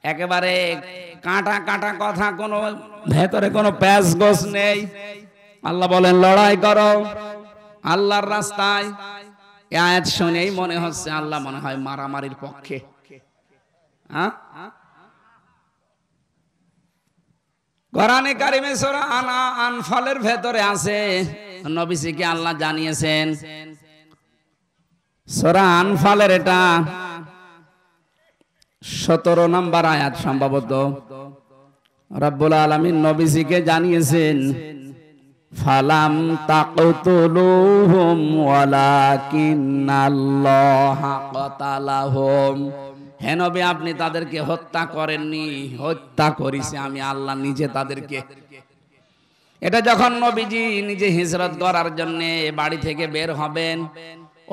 একেবারে কাঁটা কাঁটা কথা, কোনো ভেতরে কোনো প্যাঁচ গোছ নেই। আল্লাহ বলেন লড়াই করো আল্লাহর রাস্তায়। এই আয়াত শুনেই মনে হচ্ছে আল্লাহ মনে হয় মারামারির পক্ষে। কোরআনে কারিমে সূরা আনফালের ভেতরে আছে, নবীজিকে আল্লাহ জানিয়েছেন। সূরা আনফালের এটা 17 নম্বর আয়াত সম্ভবত। রব্বুল আলামিন নবীজিকে জানিয়েছেন, ফালাম তাকতুলুহুম ওয়ালাকিন্নাল্লাহা কাতালাহুম। হে নবী, আপনি তাদেরকে হত্যা করেননি, হত্যা করেছি আমি আল্লাহ নিজে তাদেরকে। এটা যখন নবীজি নিজে হিজরত করার জন্য বাড়ি থেকে বের হবেন,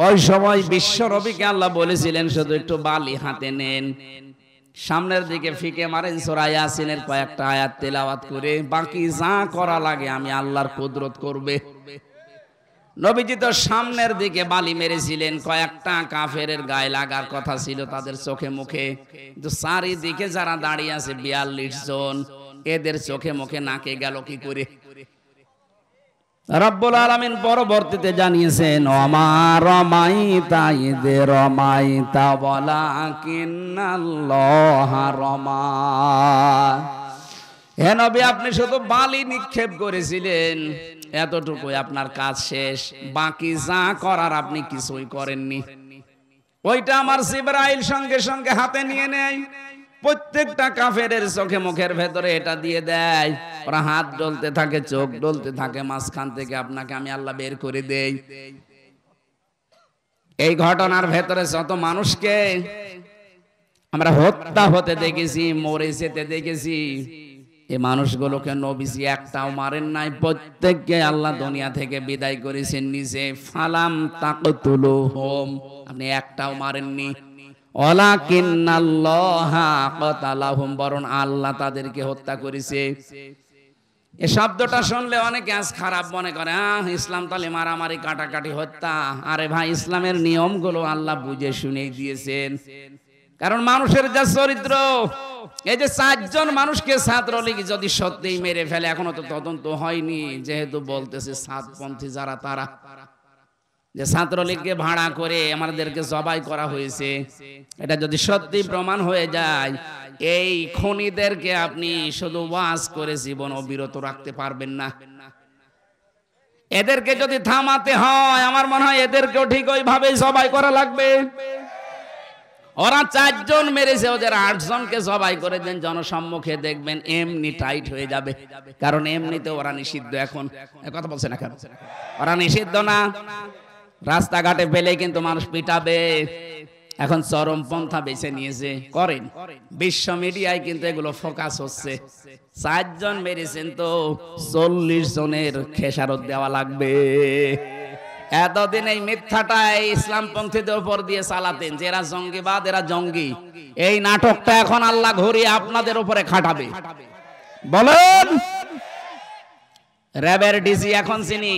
ওই সময় বিশ্ব নবীকে আল্লাহ বলেছিলেন শুধু একটু বালি হাতে নেন, সামনের দিকে ফিকে মারেন, সূরা ইয়াসিনের কয়েকটা আয়াত তেলাওয়াত করে বাকি যা করা লাগে আমি আল্লাহর কুদরত করবে। নবীজি তো সামনের দিকে বালি মেরেছিলেন, কয়েকটা কাফেরের গায়ে লাগার কথা ছিল তাদের চোখে মুখে, কিন্তু চারিদিকে যারা দাঁড়িয়ে আছে 42 জন, এদের চোখে মুখে নাকে গেল কি করে? রব্বুল আলামিন পরবর্তীতে জানিয়েছেন, ওমা রমাইতা ইয রমাইতা ওয়ালাকিন্নাল্লাহা রমা। হে নবী, আপনি শুধু বালি নিক্ষেপ করেছিলেন, এতটুকুই আপনার কাজ শেষ, বাকি যা করার আপনি কিছুই করেননি। ওইটা আমার জিবরাইল সঙ্গে সঙ্গে হাতে নিয়ে নেয়, প্রত্যেকটা কাফেরের চোখে মুখের ভেতরে এটা দিয়ে দেয়, ওরা হাত ডলতে থাকে, চোখ ডলতে থাকে, মাঝখান থেকে আপনাকে আমি আল্লাহ বের করে দেই। এই ঘটনার ভেতরে যত মানুষকে আমরা হত্যা হতে দেখেছি, মরে যেতে দেখেছি, এই মানুষগুলোকে নবীজি একটাও মারেন নাই, প্রত্যেককে আল্লাহ দুনিয়া থেকে বিদায় করেছেন নিজে। ফালাম তাকতুলুহুম, আপনি একটাও মারেননি। ওয়ালাকিন্নাল্লাহা কাতালাহুম, বরং আল্লাহ তাদেরকে হত্যা করেছে। এই শব্দটা শুনলে অনেকে আজ খারাপ মনে করে, ইসলাম তাহলে মারামারি কাটাকাটি হত্যা। আরে ভাই, ইসলামের নিয়মগুলো আল্লাহ বুঝে শুনেই দিয়েছেন। কারণ মানুষের যা চরিত্র, এই যে 4 জন মানুষকে ছাত্রলীগ যদি সত্যিই মেরে ফেলে, এখনো তো তদন্ত হয়নি, যেহেতু বলতেছে সাতপন্থী যারা, তারা যে ছাত্রলীগকে ভাড়া করে আমাদেরকে জবাই করা হয়েছে, এটা যদি সত্যি প্রমাণ হয়ে যায়, এই খুনিদেরকে আপনি শুধু ওয়াজ করে জীবনও বিরত রাখতে পারবেন না। এদেরকে যদি থামাতে হয়, আমার মনে হয় এদেরকেও ঠিক ওইভাবেই জবাই করা লাগবে। ওরা 4 জন মেরেছে, ওদের 8 জনকে জবাই করে দেন জনসম্মুখে, দেখবেন এমনি টাইট হয়ে যাবে। কারণ এমনিতে ওরা নিষিদ্ধ। এখন কথা বলছে না কেন? ওরা নিষিদ্ধ না, রাস্তাঘাটে পেলে কিন্তু মানুষ পিটাবে। এখন চরমপন্থা বেছে নিয়েছে, করেন। বিশ্ব মিডিয়ায় কিন্তু এগুলো ফোকাস হচ্ছে। 4 জন মেরেছেন তো 40 জনের খেসারত দেওয়া লাগবে। এতদিন এই মিথ্যাটাই ইসলামপন্থীদের উপর দিয়ে চালাতেন, যে এরা জঙ্গিবাদ, এরা জঙ্গি। এই নাটকটা এখন আল্লাহ ঘুরিয়ে আপনাদের উপরে খাটাবে। বলেন, র্যাবের ডিসি এখন চিনি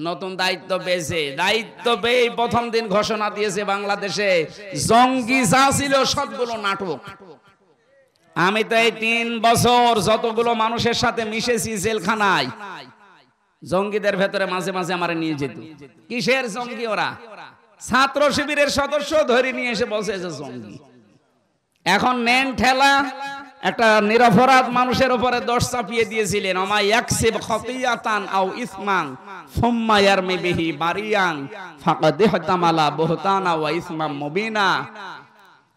নতুন দায়িত্ব পেয়েছে, দায়িত্ব পেয়ে প্রথম দিন ঘোষণা দিয়েছে বাংলাদেশে জঙ্গি যা ছিল সবগুলো নাটক। আমি তো এই 3 বছর যতগুলো মানুষের সাথে মিশেছি জেলখানায়, জঙ্গিদের ভেতরে মাঝে মাঝে আমারে নিয়ে যেত। কিসের জঙ্গি? ওরা ছাত্র শিবিরের সদস্য ধরে নিয়ে এসে বলছে যে জঙ্গি। এখন নেন ঠেলা, একটা নিরপরাধ মানুষের উপরে দোষ চাপিয়ে দিয়েছিলেন, আমা ইয়াকসিব খতিয়াতান আও ইসমান সুম্মা ইয়ারমি বিহি বারিয়ান ফাকাদ ইহতামালা বুহতানা ওয়া ইসমাম মুবিনা।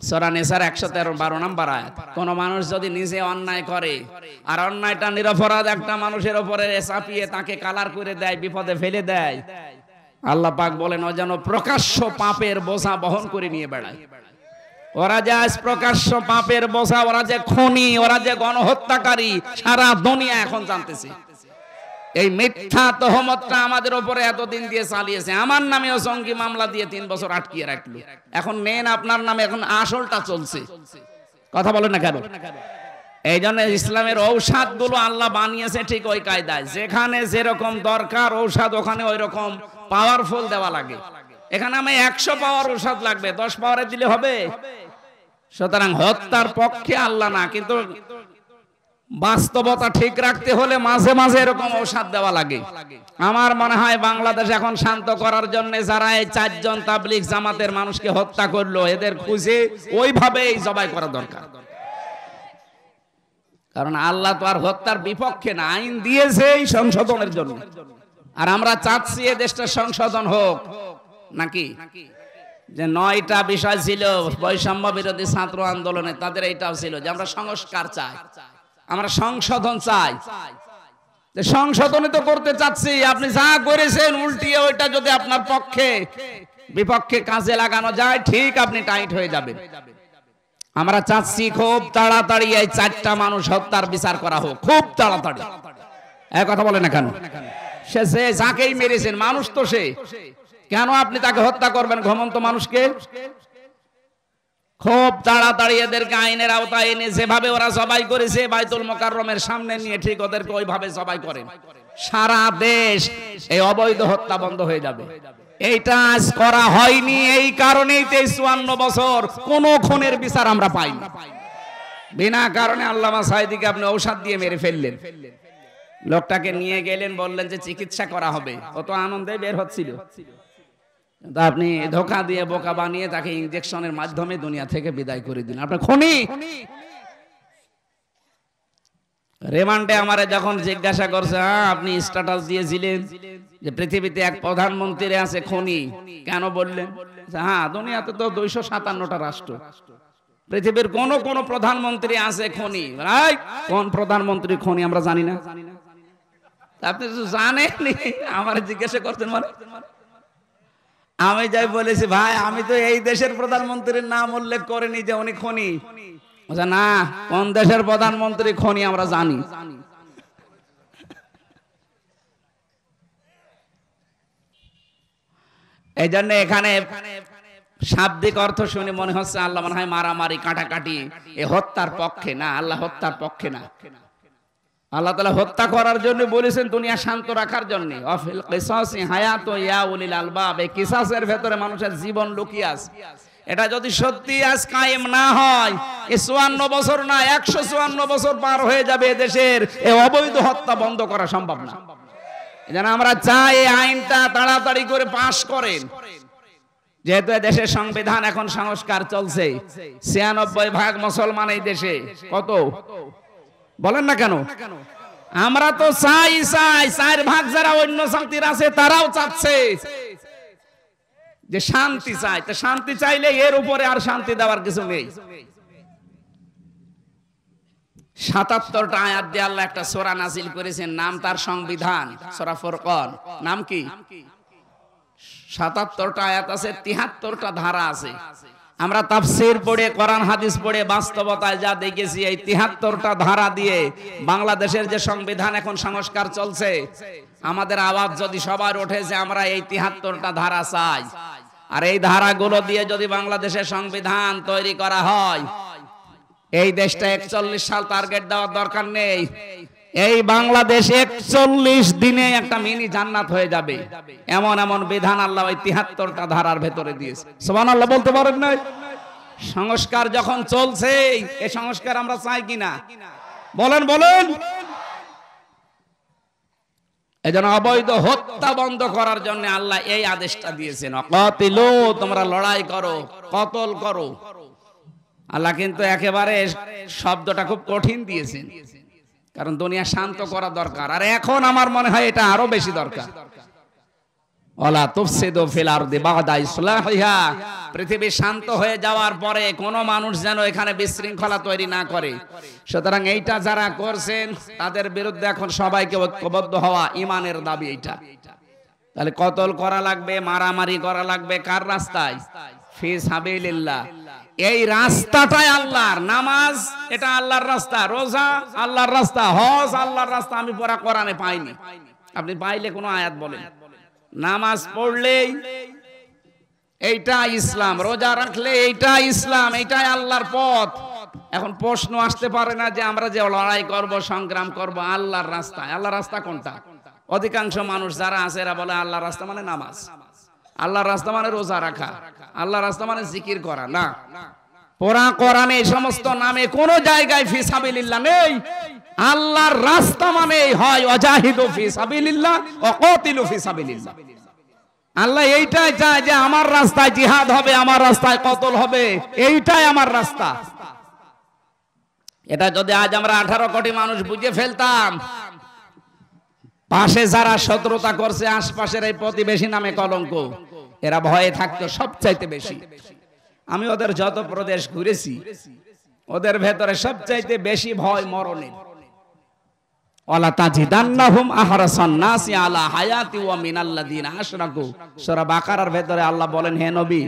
সূরা নিসার 113 নম্বর আয়াত। কোন মানুষ যদি নিজে অন্যায় করে আর অন্যায়টা নিরপরাধ একটা মানুষের উপরে চাপিয়ে তাকে কালার করে দেয়, বিপদে ফেলে দেয়, আল্লাহ পাক বলেন ও যেন প্রকাশ্য পাপের বোঝা বহন করে নিয়ে বেড়ায়। ওরা যে আজ প্রকাশ্য পাপের বোঝা, ওরা যে খুনি, ওরা যে গণহত্যাকারী, সারা দুনিয়া এখন জানতেছে। এই মিথ্যা তহমতটা আমাদের উপরে এতদিন দিয়ে চালিয়েছে। আমার নামেও জঙ্গি মামলা দিয়ে 3 বছর আটকিয়ে রাখলো। এখন নেন আপনার নামে, এখন আসলটা চলছে। কথা বলেন না কেন? এই জন্য ইসলামের ঔষধ গুলো আল্লাহ বানিয়েছে ঠিক ওই কায়দায়, যেখানে যেরকম দরকার ঔষধ ওখানে ওই রকম পাওয়ারফুল দেওয়া লাগে। এখানে আমি 100 পাওয়ার ঔষধ লাগবে, 10 পাওয়ারে দিলে হবে? সুতরাং হত্যার পক্ষে আল্লাহ না, কিন্তু বাস্তবতা ঠিক রাখতে হলে মাঝে মাঝে এরকম ঔষধ দেওয়া লাগে। আমার মনে হয় বাংলাদেশ এখন শান্ত করার জন্য যারা এই 4 জন তাবলীগ জামাতের মানুষকে হত্যা করলো, এদের খুঁজে ওইভাবেই জবাই করা দরকার। কারণ আল্লাহ তো আর হত্যার বিপক্ষে না, আইন দিয়েছে এই সংশোধনের জন্য। আর আমরা চাচ্ছি এই দেশটা সংশোধন হোক নাকি? যে 9টা বিষয় ছিল বৈষম্য বিরোধী ছাত্র আন্দোলনে, তাদের এইটাও ছিল যে আমরা সংস্কার চাই, আমরা সংশোধন চাই। যে সংশোধন তো করতে চাচ্ছি, আপনি যা করেছেন উল্টিয়ে ওইটা যদি আপনার পক্ষে বিপক্ষে কাজে লাগানো যায়, ঠিক আপনি টাইট হয়ে যাবেন। আমরা চাচ্ছি খুব তাড়াতাড়ি এই 4টা মানুষ হত্যার বিচার করা হোক, খুব তাড়াতাড়ি। এই কথা বলে না কেন? সে যাকেই মেরেছেন মানুষ তো সে, কেন আপনি তাকে হত্যা করবেন ঘুমন্ত মানুষকে? খুব তাড়াতাড়ি এদেরকে আইনের আওতায় এনে যেভাবে ওরা জবাই করেছে বাইতুল মোকাররমের সামনে নিয়ে, ঠিক ওদেরকে ওইভাবে জবাই করেন। সারা দেশ এই অবৈধ হত্যা বন্ধ হয়ে যাবে। এইটা আজ করা হয়নি, এই কারণেই 53 বছর কোন খুনের বিচার আমরা পাইনি। বিনা কারণে আল্লামা সাঈদীকে আপনি ঔষধ দিয়ে মেরে ফেললেন। লোকটাকে নিয়ে গেলেন, বললেন যে চিকিৎসা করা হবে, কত আনন্দে বের হচ্ছিল। আপনি ধোঁকা দিয়ে বোকা বানিয়ে তাকে ইনজেকশনের মাধ্যমে দুনিয়া থেকে বিদায় করে দিলেন। আপনার খুনি। রিমান্ডে আমারে যখন জিজ্ঞাসা করছে, আপনি স্ট্যাটাস দিয়েছিলেন যে পৃথিবীতে এক প্রধানমন্ত্রী আছে খুনি, কেন বললেন? হ্যাঁ, দুনিয়াতে তো 257টা রাষ্ট্র, পৃথিবীর কোন কোন প্রধানমন্ত্রী আছে খুনি। কোন প্রধানমন্ত্রী খুনি আমরা জানি না? আপনি তো জানেননি, আমার জিজ্ঞাসা করছেন মানে? আমি যাই বলেছি, ভাই আমি তো এই দেশের প্রধানমন্ত্রীর নাম উল্লেখ করিনি যে উনি খুনি। না, কোন দেশের প্রধানমন্ত্রী খুনি আমরা জানি। এই জন্য এখানে শাব্দিক অর্থ শুনে মনে হচ্ছে আল্লাহ মনে হয় মারামারি কাটাকাটি এ হত্যার পক্ষে না। আল্লাহ হত্যার পক্ষে না। আল্লাহ তাআলা হত্যা করার জন্য বলেছেন, দুনিয়া শান্ত রাখার জন্য। অফিল কিসাসি হায়াতু ইয়া উলিল আলবাব, এই কিসাসের ভেতরে মানুষের জীবন লুকিয়ে আছে। এটা যদি সত্যি আজ কায়েম না হয়, এই 54 বছর না 154 বছর পার হয়ে যাবে, দেশের এই অবৈধ হত্যা বন্ধ করা সম্ভব না। এজন্য আমরা চাই এই আইনটা তাড়াতাড়ি করে পাশ করেন। যেহেতু দেশের সংবিধান এখন সংস্কার চলছে, 96% মুসলমান এই দেশে। কত বলেন না কেন? আমরা তো চাই 4% যারা অন্য জাতির আছে তারাও চাচ্ছে যে শান্তি চাই। তো শান্তি চাইলে এর উপরে আর শান্তি দেওয়ার কিছু নেই। 77টা আয়াত দিয়ে আল্লাহ একটা সূরা নাযিল করেছেন, নাম তার সংবিধান, সূরা ফুরকান। নাম কি? 77টা আয়াত আছে, 73টা ধারা আছে। আমরা তাফসীর পড়ে, কোরআন হাদিস পড়ে বাস্তবতায় যা দেখেছি, এই 73টা ধারা দিয়ে বাংলাদেশের যে সংবিধান এখন সংস্কার চলছে, আমাদের আওয়াজ যদি সবার ওঠে যে আমরা এই 73টা ধারা চাই, আর এই ধারাগুলো দিয়ে যদি বাংলাদেশের সংবিধান তৈরি করা হয়, এই দেশটা 41 সাল টার্গেট দেওয়ার দরকার নেই। এই বাংলাদেশ 41 দিনে একটা মিনি জান্নাত হয়ে যাবে, এমন এমন বিধান আল্লাহ ওই 73টা ধারার ভেতরে দিয়েছে। সুবহানাল্লাহ বলতে পারেন না? সংস্কার যখন চলছে, এই সংস্কার আমরা চাই কিনা বলেন বলেন। এজন্য অবৈধ হত্যা বন্ধ করার জন্য আল্লাহ এই আদেশটা দিয়েছেন, কাতিলু, তোমরা লড়াই করো, কতল করো। আল্লাহ কিন্তু একেবারে শব্দটা খুব কঠিন দিয়েছেন, কারণ দুনিয়া শান্ত করা দরকার। আর এখন আমার মনে হয় এটা আরো বেশি দরকার। ওয়ালা তুফসিদু ফিল আরদি বা'দা ইসলাহিহা, পৃথিবী শান্ত হয়ে যাওয়ার পরে কোন মানুষ যেন এখানে বিশৃঙ্খলা তৈরি না করে। সুতরাং এইটা যারা করছেন তাদের বিরুদ্ধে এখন সবাইকে ঐক্যবদ্ধ হওয়া ঈমানের দাবি এইটা। তাহলে কতল করা লাগবে, মারামারি করা লাগবে কার রাস্তায়? ফি সাবিলিল্লাহ। এই রাস্তাটাই আল্লাহর। নামাজ এটা আল্লাহর রাস্তা, রোজা আল্লাহর রাস্তা, হজ আল্লাহর রাস্তা। আমি পড়া কোরআনে পাইনি, আপনি পাইলে কোনো আয়াত বলেন। নামাজ পড়লেই এইটা ইসলাম, রোজা রাখলে এইটা ইসলাম, এইটাই আল্লাহর পথ। এখন প্রশ্ন আসতে পারে না যে আমরা যে লড়াই করব, সংগ্রাম করব আল্লাহর রাস্তায়। আল্লাহর রাস্তা কোনটা? অধিকাংশ মানুষ যারা আছে এরা বলে আল্লাহর রাস্তা মানে নামাজ, আল্লাহর রাস্তা মানে রোজা রাখা, আল্লাহর রাস্তা মানে জিকির করা। না, পুরা কোরআনে এই সমস্ত নামে কোন জায়গায় ফি সাবিলিল্লাহ নেই। আল্লাহর রাস্তা মানে হয় ওয়াজাহিদু ফি সাবিলিল্লাহ ওয়া কাতিলু ফি সাবিলিল্লাহ। আল্লাহ এইটাই চায় যে আমার রাস্তায় জিহাদ হবে, আমার রাস্তায় কতল হবে, এইটাই আমার রাস্তা। এটা যদি আজ আমরা 18 কোটি মানুষ বুঝে ফেলতাম, পাশে যারা শত্রুতা করছে আশপাশের এই প্রতিবেশী নামে কলঙ্ক, এরা ভয়ে থাকতো সবচাইতে বেশি। আমি ওদের যত প্রদেশ ঘুরেছি, ওদের ভেতরে সবচাইতে বেশি ভয় মরণের। ওয়ালা তাজিদান্নাহুম আহরাসান নাসি আলা হায়াতি ওয়া মিনাল্লাযিনা আশরাকু। সূরা বাকারার ভেতরে আল্লাহ বলেন, হে নবী,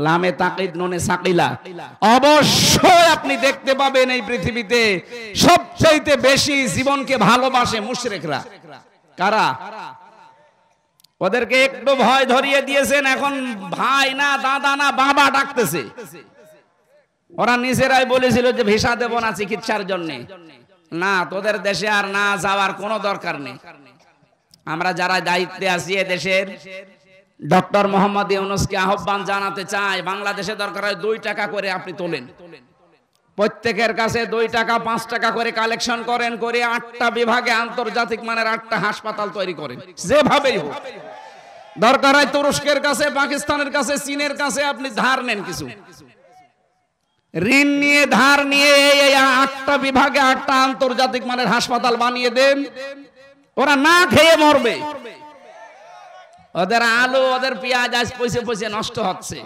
লামে তাকিদ নুনে সাকিলা, অবশ্যই আপনি দেখতে পাবেন এই পৃথিবীতে সবচাইতে বেশি জীবনকে ভালোবাসে মুশরিকরা। কারা? ওদেরকে একটু ভয় ধরিয়ে দিয়েছেন, এখন ভাই না, দাদা না, বাবা ডাকতেছে। ওরা নিজেরাই বলেছিল যে ভিসা দেব না চিকিৎসার জন্য। না, তোদের দেশে আর না যাওয়ার কোনো দরকার নেই। আমরা যারা দায়িত্বে আছি এ দেশের, ডক্টর মোহাম্মদ ইউনূসকে আহ্বান জানাতে চাই, বাংলাদেশে দরকার হয় 2 টাকা করে আপনি তোলেন, প্রত্যেকের কাছে 2 টাকা 5 টাকা করে কালেকশন করেন, করে 8টা বিভাগে আন্তর্জাতিক মানের 8টা হাসপাতাল তৈরি করেন। যেভাবেই হোক, দরকার হয় তুরস্কের কাছে, পাকিস্তানের কাছে, চীনের কাছে আপনি ধার নেন, কিছু ঋণ নিয়ে, ধার নিয়ে এই 8টা বিভাগে 8টা আন্তর্জাতিক মানের হাসপাতাল বানিয়ে দেন। ওরা না খেয়ে মরবে। ওদের আলু, ওদের পেঁয়াজ আজ পয়সে পয়সে নষ্ট হচ্ছে।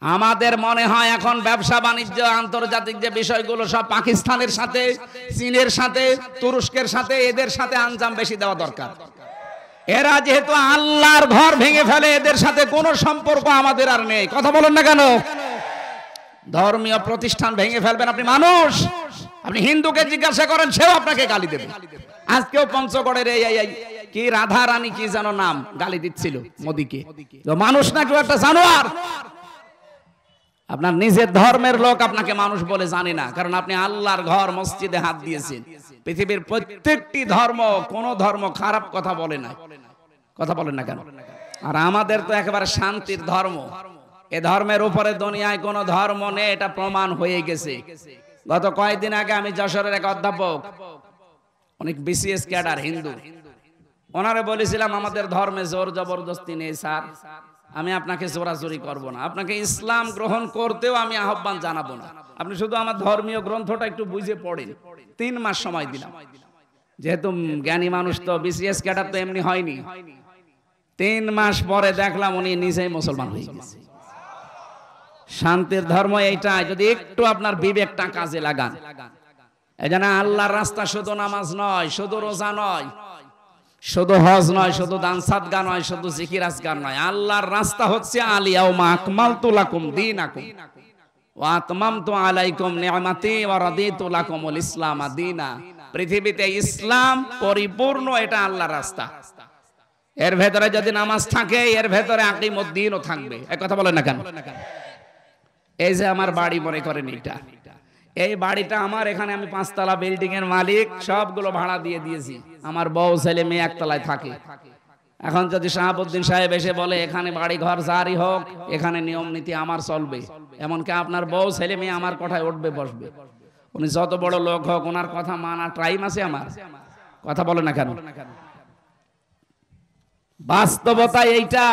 আমাদের মনে হয় এখন ব্যবসা বাণিজ্য, আন্তর্জাতিক যে বিষয়গুলো সব পাকিস্তানের সাথে, চীনের সাথে, তুরস্কের সাথে, এদের সাথে আঞ্জাম বেশি দেওয়া দরকার। এরা যেহেতু আল্লাহর ঘর ভেঙে ফেলে, এদের সাথে কোনো সম্পর্ক আমাদের আর নেই। কথা বলেন না কেন? ধর্মীয় প্রতিষ্ঠান ভেঙে ফেলবেন আপনি মানুষ। আপনি হিন্দুকে জিজ্ঞাসা করেন, সেও আপনাকে গালি দেবে। আজকেও পঞ্চগড়ের এই কি রাধা রানী কি যেন নাম, গালি দিচ্ছিল মোদিকে। তো মানুষ না কেউ একটা জানোয়ার। আপনার নিজের ধর্মের লোক আপনাকে মানুষ বলে জানে না, কারণ আপনি আল্লাহর ঘর মসজিদে হাত দিয়েছেন। পৃথিবীর প্রত্যেকটি ধর্ম, কোন ধর্ম খারাপ কথা বলে না। কথা বলেন না কেন? আর আমাদের তো একেবারে শান্তির ধর্ম। এ ধর্মের উপরে দুনিয়ায় কোন ধর্ম নেই, এটা প্রমাণ হয়ে গেছে। গত কয়েকদিন আগে আমি যশোরের এক অধ্যাপক, অনেক বিসিএস ক্যাডার, হিন্দু, ওনারে বলেছিলাম আমাদের ধর্মে জোর জবরদস্তি নেই স্যার, আমি আপনাকে জোরাজোরি করব না, আপনাকে ইসলাম গ্রহণ করতেও আমি আহ্বান জানাবো না, আপনি শুধু আমার ধর্মীয় গ্রন্থটা একটু বুঝে পড়েন। 3 মাস সময় দিলাম, যেহেতু জ্ঞানী মানুষ তো, বিসিএস ক্যাডার তো এমনি হয়নি। 3 মাস পরে দেখলাম উনি নিজেই মুসলমান হয়ে গেছে। শান্তির ধর্ম এইটা, যদি একটু আপনার বিবেকটা কাজে লাগান। এজন্য আল্লাহর রাস্তা শুধু নামাজ নয়, শুধু রোজা নয়, শুধু হজ নয়, শুধু দান সাদকা নয়, শুধু জিকির আজকার নয়। আল্লাহর রাস্তা হচ্ছে আলিয়াউমা আকমালতু লাকুম দীনাকুম ওয়া আতমামতু আলাইকুম নি'মাতি ওয়া রাদিতু লাকুমুল ইসলাম দীনা। পৃথিবীতে ইসলাম পরিপূর্ণ, এটা আল্লাহর রাস্তা। এর ভেতরে যদি নামাজ থাকে, এর ভেতরে আকিমুদ্দিনও থাকবে। এই কথা বলেন না কেন? এই যে আমার বাড়ি মনে করেন, এই বাড়িটা আমার, এখানে আমি 5 তলা বিল্ডিং এর মালিক, সবগুলো ভাড়া দিয়ে দিয়েছি। আমার বউ ছেলে মেয়ে একতলায় থাকে। এখন যদি শাহাবুদ্দিন সাহেব এসে বলে এখানে বাড়ি ঘর যারই হোক, এখানে নিয়ম নীতি আমার চলবে, এমনকি আপনার বউ ছেলে মেয়ে আমার কথায় উঠবে বসবে, উনি যত বড় লোক হোক ওনার কথা মানা টাইম আছে আমার? কথা বলে না কেন? বাস্তবতা এইটা।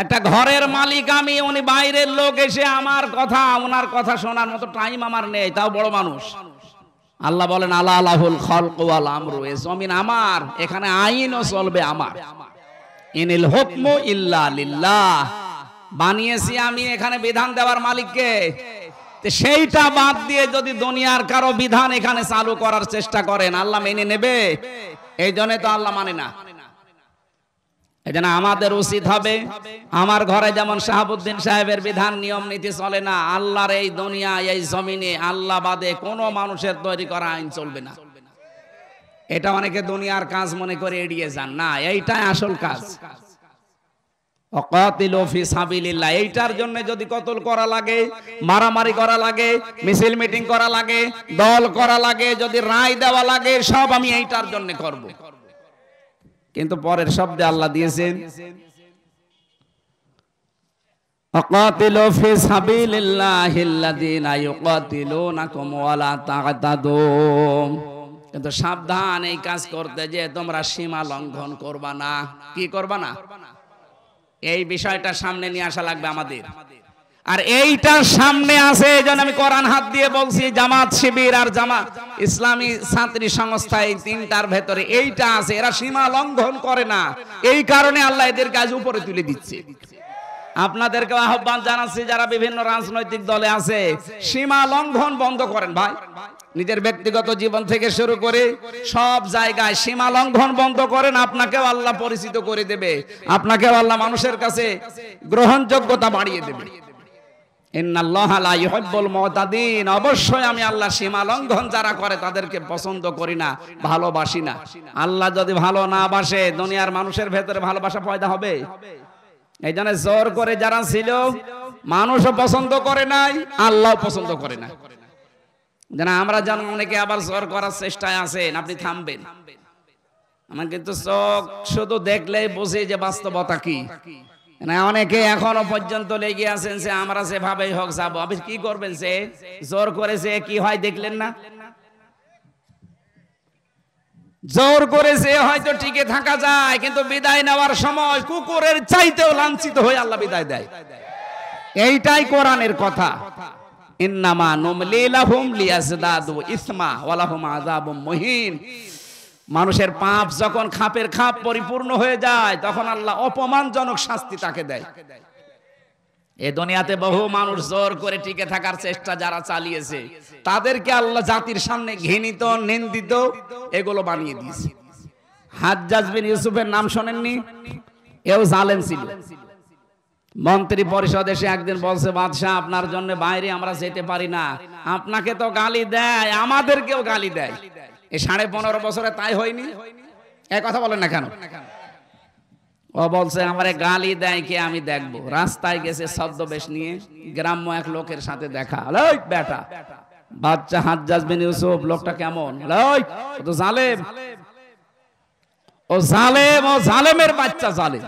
একটা ঘরের মালিক আমি, উনি বাইরের লোক এসে আমার কথা, ওনার কথা শোনার মতো টাইম আমার নেই, তাও বড় মানুষ। আল্লাহ বলেন আলা আলাহুল খালকু ওয়াল আমরু, এই জমিন আমার, এখানে আইনও চলবে আমার। ইনিল হুকমু ইল্লা লিল্লাহ, বানিয়েছি আমি, এখানে বিধান দেওয়ার মালিককে। সেইটা বাদ দিয়ে যদি দুনিয়ার কারো বিধান এখানে চালু করার চেষ্টা করেন, আল্লাহ মেনে নেবে? এই জন্য তো আল্লাহ মানে না। এই জন্য আমাদের উচিত হবে, আমার ঘরে যেমন শাহাবুদ্দিন সাহেবের বিধান নিয়ম নীতি চলে না, আল্লাহর এই দুনিয়া এই জমিনে আল্লাহ বাদে কোনো মানুষের তৈরি করা আইন চলবে না। এটা অনেকে দুনিয়ার কাজ মনে করে এড়িয়ে যান, না, এইটাই আসল কাজ। ওয়াকাতিলু ফি সাবিলিল্লাহ, এইটার জন্য যদি কতল করা লাগে, মারামারি করা লাগে, মিছিল মিটিং করা লাগে, দল করা লাগে, যদি রায় দেওয়া লাগে, সব আমি এইটার জন্য করব। কিন্তু পরের শব্দে আল্লাহ দিয়েছেন ওয়াকাতিলু ফি সাবিলিল্লাহিল্লাযীনা ইউকাতিলুনাকুম ওয়া লা তা'তাদু। কিন্তু সাবধান, এই কাজ করতে যে তোমরা সীমা লঙ্ঘন করবা না। কি করবা না? এই বিষয়টা সামনে নিয়ে আসা লাগবে আমাদের। আর এইটা সামনে আছে, এই জন্য আমি কোরআন হাত দিয়ে বলছি, জামাত শিবির আর জামাত ইসলামী ছাত্রী সংস্থা, এই তিনটার ভেতরে এইটা আছে, এরা সীমা লঙ্ঘন করে না। এই কারণে আল্লাহ এদের কাজ উপরে তুলে দিচ্ছে। আপনাদেরকে আহ্বান জানাচ্ছি, যারা বিভিন্ন রাজনৈতিক দলে আছে, সীমা লঙ্ঘন বন্ধ করেন ভাই। নিজের ব্যক্তিগত জীবন থেকে শুরু করে সব জায়গায় সীমা লঙ্ঘন বন্ধ করেন, আপনাকেও আল্লাহ পরিচিত করে দেবে, আপনাকেও আল্লাহ মানুষের কাছে গ্রহণযোগ্যতা বাড়িয়ে দেবে। ইন্নাল্লাহা লা ইউহিব্বুল মুতাদিন, অবশ্যই আমি আল্লাহ সীমা লঙ্ঘন যারা করে তাদেরকে পছন্দ করি না, ভালোবাসি না। আল্লাহ যদি ভালো না বাসে, দুনিয়ার মানুষের ভেতরে ভালোবাসা পয়দা হবে? এই জন্য জোর করে যারা ছিল, মানুষও পছন্দ করে নাই, আল্লাহও পছন্দ করে না। যেন আমরা জানো অনেকে আবার জোর করার চেষ্টায় আছেন, আপনি থামবেন। আমার কিন্তু চোখ শুধু দেখলেই বুঝি যে বাস্তবতা কি। অনেকে এখনো পর্যন্ত লেগে আছেন যে আমরা যেভাবেই হোক যাবো। আপনি কি করবেন? সে জোর করেছে, কি হয় দেখলেন না? জোর করেছে হয়তো টিকে থাকা যায়, কিন্তু বিদায় নেওয়ার সময় কুকুরের চাইতেও লাঞ্ছিত হয়ে আল্লাহ বিদায় দেয়। এইটাই কোরআনের কথা। ইন্নামা নুমলি লাহুম লিয়াজদাদু ইসমা ওয়া লাহুম আযাবুম মুহিন। মানুষের পাপ যখন খাপের খাপ পরিপূর্ণ হয়ে যায়, তখন আল্লাহ অপমানজনক শাস্তি তাকে দেয়। এই দুনিয়াতে বহু মানুষ জোর করে টিকে থাকার চেষ্টা যারা চালিয়েছে, তাদেরকে আল্লাহ জাতির সামনে ঘৃণিত, নিন্দিত এগুলো বানিয়ে দিয়েছে। হাজ্জাজ বিন ইউসুফের নাম শোনেননি? এও জালেম ছিল। মন্ত্রী পরিষদ এসে একদিন বলছে, বাদশাহ আপনার জন্য বাইরে আমরা যেতে পারি না। আপনাকে তো গালি দেয়, আমাদেরকেও গালি দেয়। এই 15.5 বছরে তাই হয়নি? এই কথা বলেন না কেন? ও বলছে আমারে গালি দেয় কে, আমি দেখবো। রাস্তায় গেছে ছদ্মবেশ নিয়ে, গ্রাম্য এক লোকের সাথে দেখা। ওই বেটা বাচ্চা হাজ্জাজ বিন ইউসুফ, লোকটা কেমন? ওই ও তো জালেম, ও জালেম, ও জালেমের বাচ্চা জালেম।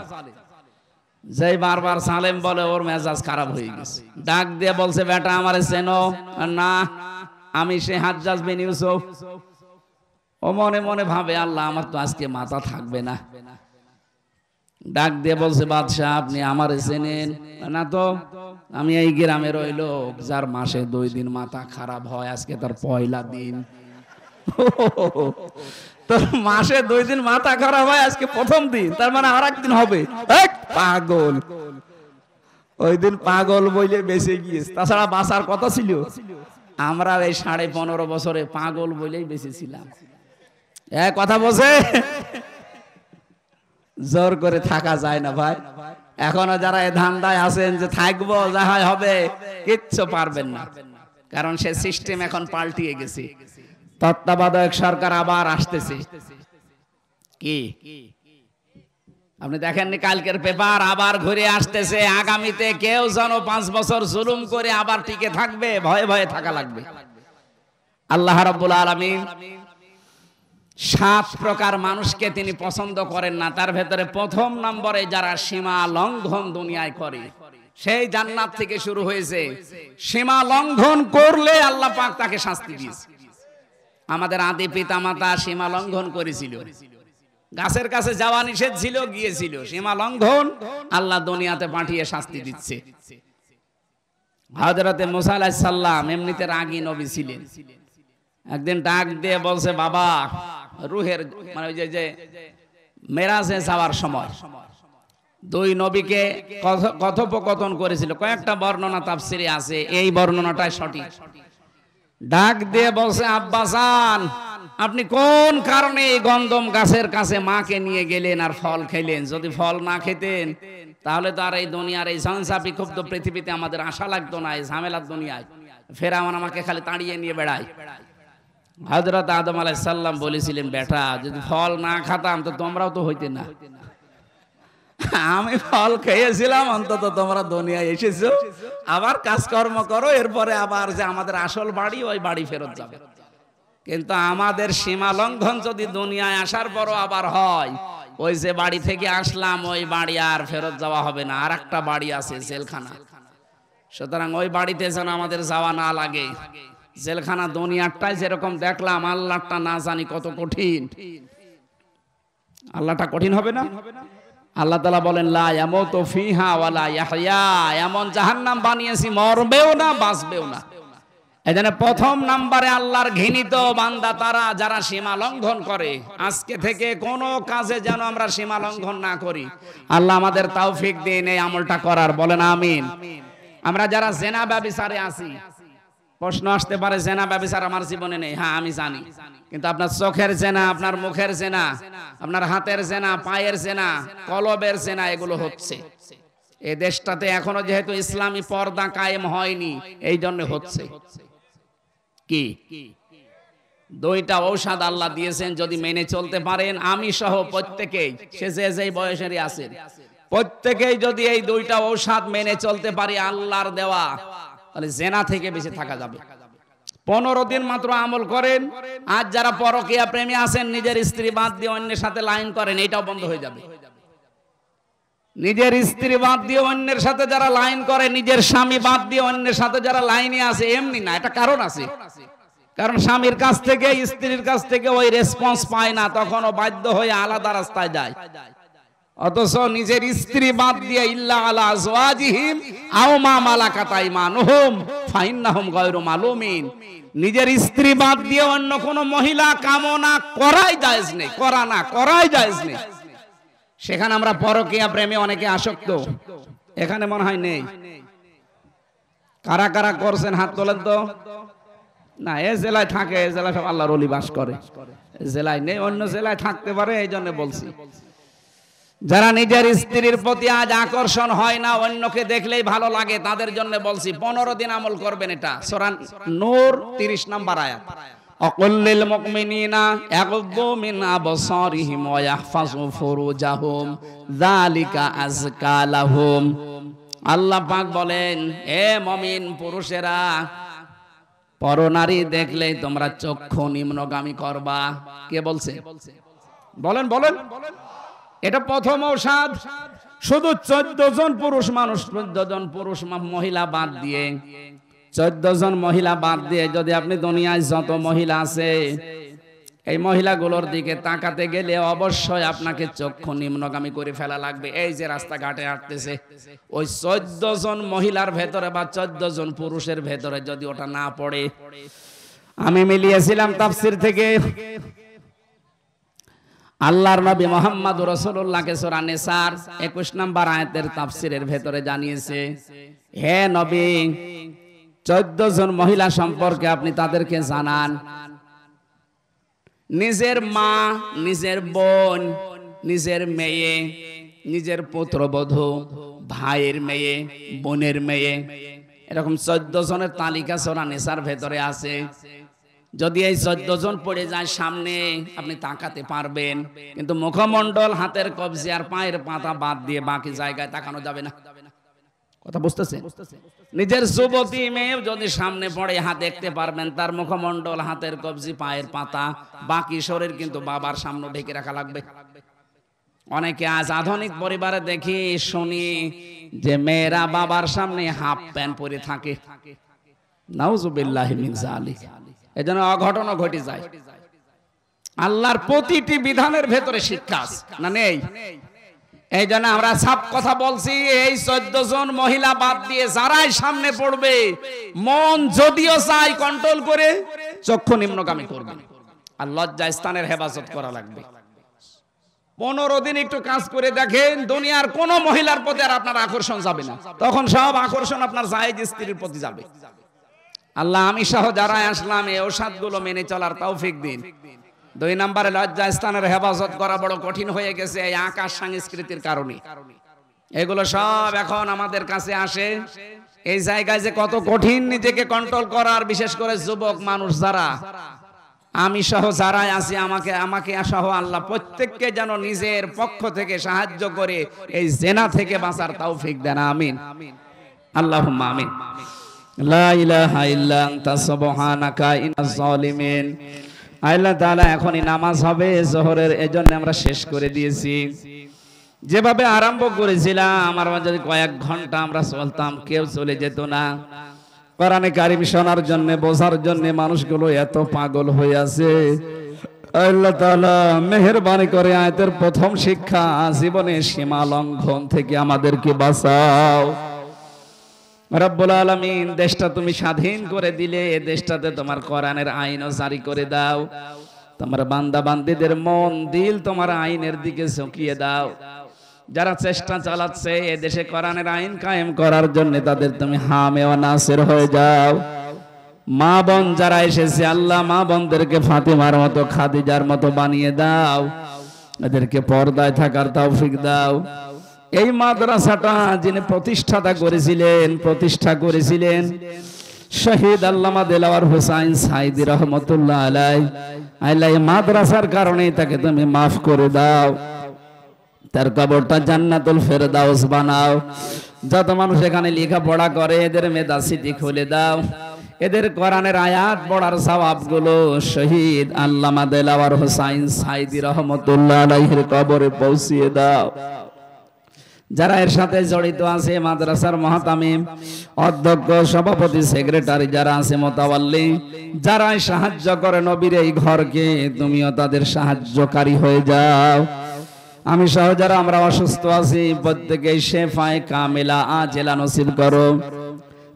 যেই বারবার জালেম বলে, ওর মেজাজ খারাপ হয়ে গেছে। ডাক দিয়ে বলছে, বেটা আমারে চেনো? না, আমি সে হাজ্জাজ বিন ইউসুফ। ও মনে মনে ভাবে, আল্লাহ আমার তো আজকে মাথা থাকবে না। ডাক দিয়ে বলছে, বাদশাহ আপনি আমারে চেনেন? না তো, আমি এই গ্রামের ওই লোক যার মাসে 2 দিন মাথা খারাপ হয়, আজকে তার পয়লা দিন। তোর মাসে 2 দিন মাথা খারাপ হয়, আজকে প্রথম দিন, তার মানে আর একদিন হবে। পাগল, ওই দিন পাগল বইলে বেঁচে গিয়েছে, তাছাড়া বাঁচার কথা ছিল। আমরা এই 15.5 বছরে পাগল বইলেই বেঁচে ছিলাম। এক কথা বলছে, জোর করে থাকা যায় না ভাই। এখনো যারা এই ধান্দায় আছেন যে থাকবো, যা হয় হবে, কিচ্ছু পারবেন না। কারণ সে সিস্টেম এখন পাল্টিয়ে গেছে। তত্ত্বাবধায়ক সরকার আবার আসতেছে। কি আপনি দেখেননি কালকের পেপার? আবার ঘুরে আসতেছে। আগামীতে কেউ যেন 5 বছর জুলুম করে আবার টিকে থাকবে, ভয়ে ভয়ে থাকা লাগবে। আল্লাহ রাব্বুল আলামিন 7 প্রকার মানুষকে তিনি পছন্দ করেন না, তার ভেতরে প্রথম নম্বরে যারা সীমা লঙ্ঘন দুনিয়ায় করে, সেই জান্নাত থেকে শুরু হয়েছে। সীমা লঙ্ঘন করলে আল্লাহ পাক তাকে শাস্তি দিয়েছে। আমাদের আদি পিতামাতা সীমা লঙ্ঘন করেছিল, গাছের কাছে যাওয়া নিষেধ ছিল, গিয়েছিল, সীমা লঙ্ঘন, আল্লাহ দুনিয়াতে পাঠিয়ে শাস্তি দিচ্ছে। হযরতে মুসা আলাইহিস সালাম এমনিতে রাগী নবী ছিলেন। একদিন ডাক দিয়ে বলছে, বাবা, রূহের মানে ওই যে মেরাজে যাওয়ার সময় দুই নবীকে কথোপকথন করেছিল। কয়েকটা বর্ণনা তাফসিরে আছে, এই বর্ণনাটাই সঠিক। ডাক দিয়ে বলছে, আব্বাসান, আপনি কোন কারণে এই গন্ধম গাছের কাছে মাকে নিয়ে গেলেন আর ফল খেলেন? যদি ফল না খেতেন তাহলে তো আর এই দুনিয়ার এই সংসার বিক্ষুব্ধ পৃথিবীতে আমাদের আশা লাগতো না, এই ঝামেলার দুনিয়ায় ফেরাউন আমাকে খালি তাড়িয়ে নিয়ে বেড়ায়। হযরত আদম আলাইহিস সালাম বলেছিলেন, বেটা, যদি ফল না খেতাম তো তোমরাও তো হইতে না। আমি ফল খেয়েছিলাম, অন্তত তোমরা দুনিয়ায় এসেছো, আবার কাজকর্ম করো, এরপরে আবার যে আমাদের আসল বাড়ি, ওই বাড়ি ফেরত যাবে। কিন্তু আমাদের সীমা লঙ্ঘন যদি দুনিয়ায় আসার পরও আবার হয়, ওই যে বাড়ি থেকে আসলাম ওই বাড়ি আর ফেরত যাওয়া হবে না, আর একটা বাড়ি আছে, জেলখানা। সুতরাং ওই বাড়িতে যেন আমাদের যাওয়া না লাগে। জেলখানা দুনিয়ারটাই যেরকম দেখলাম, আল্লাহটা না জানি কত কঠিন। আল্লাহটা কঠিন হবে না? আল্লাহ তাআলা বলেন, লা ইয়ামুতু ফিহা ওয়ালা ইয়াহইয়া, এমন জাহান্নাম বানিয়েছি, মরবেও না, বাঁচবেও না। এজন্য প্রথম নম্বরে আল্লাহর ঘৃণিত বান্দা তারা যারা সীমা লঙ্ঘন করে। আজকে থেকে কোনো কাজে যেন আমরা সীমা লঙ্ঘন না করি। আল্লাহ আমাদের তৌফিক দিন এই আমলটা করার, বলেন আমিন। আমরা যারা জেনা ব্যভিচারে আছি, প্রশ্ন আসতে পারে, জেনা ব্যভিচার আমার জীবনে নেই। হ্যাঁ, আমি জানি, কিন্তু আপনার চোখের জেনা, আপনার মুখের জেনা, আপনার হাতের জেনা, পায়ের জেনা, কলবের জেনা, এগুলো হচ্ছে। এই দেশটাতে এখনো যেহেতু ইসলামী পর্দা কায়েম হয়নি, এই জন্য হচ্ছে। কি দুইটা ঔষধ আল্লাহ দিয়েছেন, যদি মেনে চলতে পারেন, আমি সহ প্রত্যেকেই, সে যে বয়সেরই আছেন, প্রত্যেকেই যদি এই দুইটা ঔষধ মেনে চলতে পারি, আল্লাহর দেওয়া, তাহলে জেনা থেকে বেঁচে থাকা যাবে। 15 দিন মাত্র আমল করেন। আজ যারা পরকীয়া প্রেমী আছেন, নিজের স্ত্রী বাদ দিয়ে অন্যের সাথে লাইন করেন, এটাও বন্ধ হয়ে যাবে। নিজের স্ত্রী বাদ দিয়ে অন্যের সাথে যারা লাইন করে, নিজের স্বামী বাদ দিয়ে অন্যের সাথে যারা লাইনে আছে, এমনি না, এটা কারণ আছে। কারণ স্বামীর কাছ থেকে, স্ত্রীর কাছ থেকে ওই রেসপন্স পায় না, তখনও বাধ্য হয়ে আলাদা রাস্তায় যায়। অথচ নিজের স্ত্রী বাদ দিয়ে, ইল্লা আলা আজওয়াজিহিম আও মা মালাকাত আইমানুহুম ফাইন্নাহুম গায়রু মালুমিন, নিজের স্ত্রী বাদ দিয়ে অন্য কোন মহিলা কামনা করাই জায়েজ নেই, করাই জায়েজ নেই। সেখানে আমরা পরকীয়া প্রেমে অনেকে আসক্ত, এখানে মনে হয় নেই। কারা কারা করছেন হাত তোলেন তো। না, এ জেলায় থাকে, এ জেলায় সব আল্লাহর ওলি বাস করে, জেলায় নেই, অন্য জেলায় থাকতে পারে, এই জন্য বলছি। যারা নিজের স্ত্রীর প্রতি আজ আকর্ষণ হয় না, অন্যকে দেখলেই ভালো লাগে, তাদের জন্য বলছি 15 দিন আমল করবেন। এটা সূরা নূর 30 নম্বর আয়াত। অকুল্লিল মুমিনিনা ইয়াগুদ্দু মিন আবসারিহিম ওয়া ইয়াহফাযু ফুরুজাহুম যালিকা আযকা লাহুম। আল্লাহ পাক বলেন, হে মুমিন পুরুষেরা, পরনারী দেখলেই তোমরা চক্ষু নিম্নগামী করবা। কে বলছে? বলেন বলেন। এটা প্রথম ঔষধ। শুধু 14 জন পুরুষ মানুষ, 14 জন পুরুষ মহিলা বাদ দিয়ে, 14 জন মহিলা বাদ দিয়ে যদি আপনি দুনিয়ায় যত মহিলা আছে, এই মহিলাগুলোর দিকে তাকাতে গেলে অবশ্যই আপনাকে চক্ষু নিম্নগামী করে ফেলা লাগবে। এই যে রাস্তাঘাটে হাঁটতেছে, ওই 14 জন মহিলার ভেতরে বা 14 জন পুরুষের ভেতরে যদি ওটা না পড়ে, আমি মিলিয়েছিলাম তাফসীর থেকে, আল্লাহর নবী মুহাম্মদুর রাসূলুল্লাহকে সূরা নিসার 21 নম্বর আয়াতের তাফসীরের ভেতরে জানিয়েছে, হে নবী, 14 জন মহিলা সম্পর্কে আপনি তাদেরকে জানান। নিজের মা, নিজের বোন, নিজের মেয়ে, নিজের পুত্রবধূ, ভাইয়ের মেয়ে, বোনের মেয়ে, এরকম 14 জনের তালিকা সূরা নিসার ভেতরে আছে। যদি এই 14 জন পড়ে যায় সামনে, আপনি তাকাতে পারবেন, কিন্তু মুখমণ্ডল, হাতের কবজি আর পায়ের পাতা বাদ দিয়ে বাকি জায়গায় তাকানো যাবে না। কথা বুঝতেছেন? নিজের যুবতী মেয়ে যদি সামনে পড়ে হাত দেখতে পারবেন তার মুখমণ্ডল, হাতের কবজি, পায়ের পাতা, বাকি শরীর কিন্তু বাবার সামনে ঢেকে রাখা লাগবে। অনেকে আজ আধুনিক পরিবারে দেখি শুনি যে মেয়েরা বাবার সামনে হাফ প্যান্ট পরে থাকে। নাউজুবিল্লাহি মিন যালিক। এজন্য অঘটন ঘটে যায়। আল্লাহর প্রতিটি বিধানের ভেতরে শিক্ষা আছে না নেই? এই জন্য আমরা সব কথা বলছি, এই 14 জন মহিলা বাদ দিয়ে যারাই সামনে পড়বে মন যদিও চাই কন্ট্রোল করে চক্ষু নিম্নগামী করবে, আর লজ্জা স্থানের হেফাজত করা লাগবে। 15 দিন একটু কাজ করে দেখেন, দুনিয়ার কোন মহিলার প্রতি আর আপনার আকর্ষণ যাবে না। তখন সব আকর্ষণ আপনার জায়েজ স্ত্রীর প্রতি যাবে। আল্লাহ আমি সহ যারা আসলাম এই ঔষধগুলো মেনে চলার তৌফিক দিন। 2 নম্বরে লজ্জা স্থানের হেফাজত করা বড় কঠিন হয়ে গেছে এই আকাশ সংস্কৃতির কারণে। এগুলো সব এখন আমাদের কাছে আসে। এই জায়গায় যে কত কঠিন নিজেকে কন্ট্রোল করার, বিশেষ করে যুবক মানুষ যারা, আমি সহ যারাই আছি, আমাকে সহ আল্লাহ প্রত্যেককে যেন নিজের পক্ষ থেকে সাহায্য করে এই জেনা থেকে বাঁচার তৌফিক দেন। আমিন, আল্লাহুম্মা আমিন। লা ইলাহা ইল্লা আনতা সুবহানাকা ইন্নাজ জালিমিন। আল্লাহ তাআলা এখনই নামাজ হবে জোহরের, এজন্য আমরা শেষ করে দিয়েছি। যেভাবে আরম্ভ করেছিলাম আমার যদি কয়েক ঘন্টা আমরা চলতাম কেউ চলে যেত না। কোরআনে কারিম শোনার জন্য, বোঝার জন্য মানুষগুলো এত পাগল হয়ে আছে। আল্লাহ তাআলা মেহেরবানি করে আয়াতের প্রথম শিক্ষা, জীবনের সীমা লঙ্ঘন থেকে আমাদেরকে বাঁচাও। রব্বুল আলামিন, দেশটা তুমি স্বাধীন করে দিলে, এই দেশটাতে তোমার কোরআনের আইনও জারি করে দাও। তোমার বান্দা বান্দীদের মন দিল তোমার আইনের দিকে ঝুঁকিয়ে দাও। যারা চেষ্টা চালাচ্ছে এই দেশে কোরআনের আইন কায়েম করার জন্য, তাদের তুমি হামে ও নাসির হয়ে যাও। মা বোন যারা এসেছে আল্লাহ, মা বোনদেরকে ফাতিমার মতো, খাদিজার মতো বানিয়ে দাও। এদেরকে পর্দায় থাকার তৌফিক দাও। এই মাদ্রাসাটা যিনি প্রতিষ্ঠা করেছিলেন শহীদ আল্লামা দেলাওয়ার হোসাইন সাইদি রহমতুল্লাহ আলাইহি, আল্লাহ এই মাদ্রাসার কারণেই তাকে তুমি মাফ করে দাও। তার কবরটা জান্নাতুল ফেরদাউস বানাও। যত মানুষ এখানে লেখাপড়া করে এদের মেধা স্মৃতি খুলে দাও। এদের কোরআনের আয়াত পড়ার সওয়াবগুলো শহীদ আল্লামা দেলাওয়ার হোসাইন সাইদি রহমতুল্লাহ আলাইহির কবরে পৌঁছিয়ে দাও। যারা এর সাথে জড়িত আছে, মাদ্রাসার মুহতামিম, অধ্যক্ষ, সভাপতি, সেক্রেটারি যারা আছে, মোতাওয়াল্লি যারা সাহায্য করে নবীর এই ঘরকে, তুমিও তাদের সাহায্যকারী হয়ে যাও। আমি সহ যারা আমরা অসুস্থ আছি প্রত্যেকেই শেফায়ে কামিলা আজেলা নসিব করো।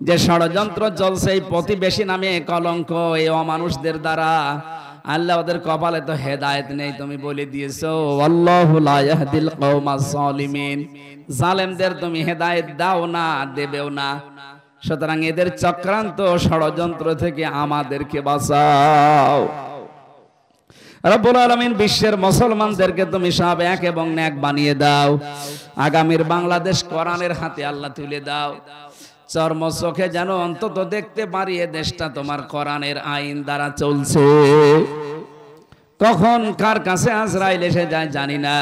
যে ষড়যন্ত্র চলছে এই প্রতিবেশী নামে কলঙ্ক, এই অমানুষদের দ্বারা, আল্লাহ ওদের কপালে তো হেদায়েত নেই, তুমি বলে দিয়েছো আল্লাহু লা ইয়াহদিল কওমাজ জালিমিন। জালেমদের তুমি হেদায়েত দাও না, দেবেও না। সুতরাং এদের চক্রান্ত ষড়যন্ত্র থেকে আমাদেরকে বাঁচাও। রব্বুল আলামিন, বিশ্বের মুসলমানদেরকে তুমি সব এক এবং নেক বানিয়ে দাও। আগামীর বাংলাদেশ কোরআনের হাতে আল্লাহ তুলে দাও। চর্ম চোখে যেন অন্তত দেখতে পারি এ দেশটা তোমার কোরআনের আইন দ্বারা চলছে। কখন কার কাছে আজরাইল এসে যায় জানি না।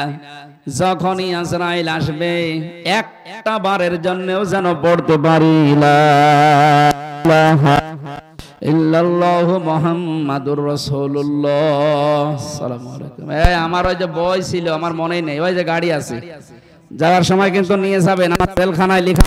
যখনই আজরাইল আসবে একটা বারের জন্যও যেন পড়তে পারি লা ইলাহা ইল্লাল্লাহু মুহাম্মাদুর রাসূলুল্লাহ। আসসালামু আলাইকুম। আমার ওই যে বই ছিল আমার মনেই নেই, ওই যে গাড়ি আছে, যাওয়ার সময় কিন্তু নিয়ে যাবেন। আমার তেলখানায় লেখা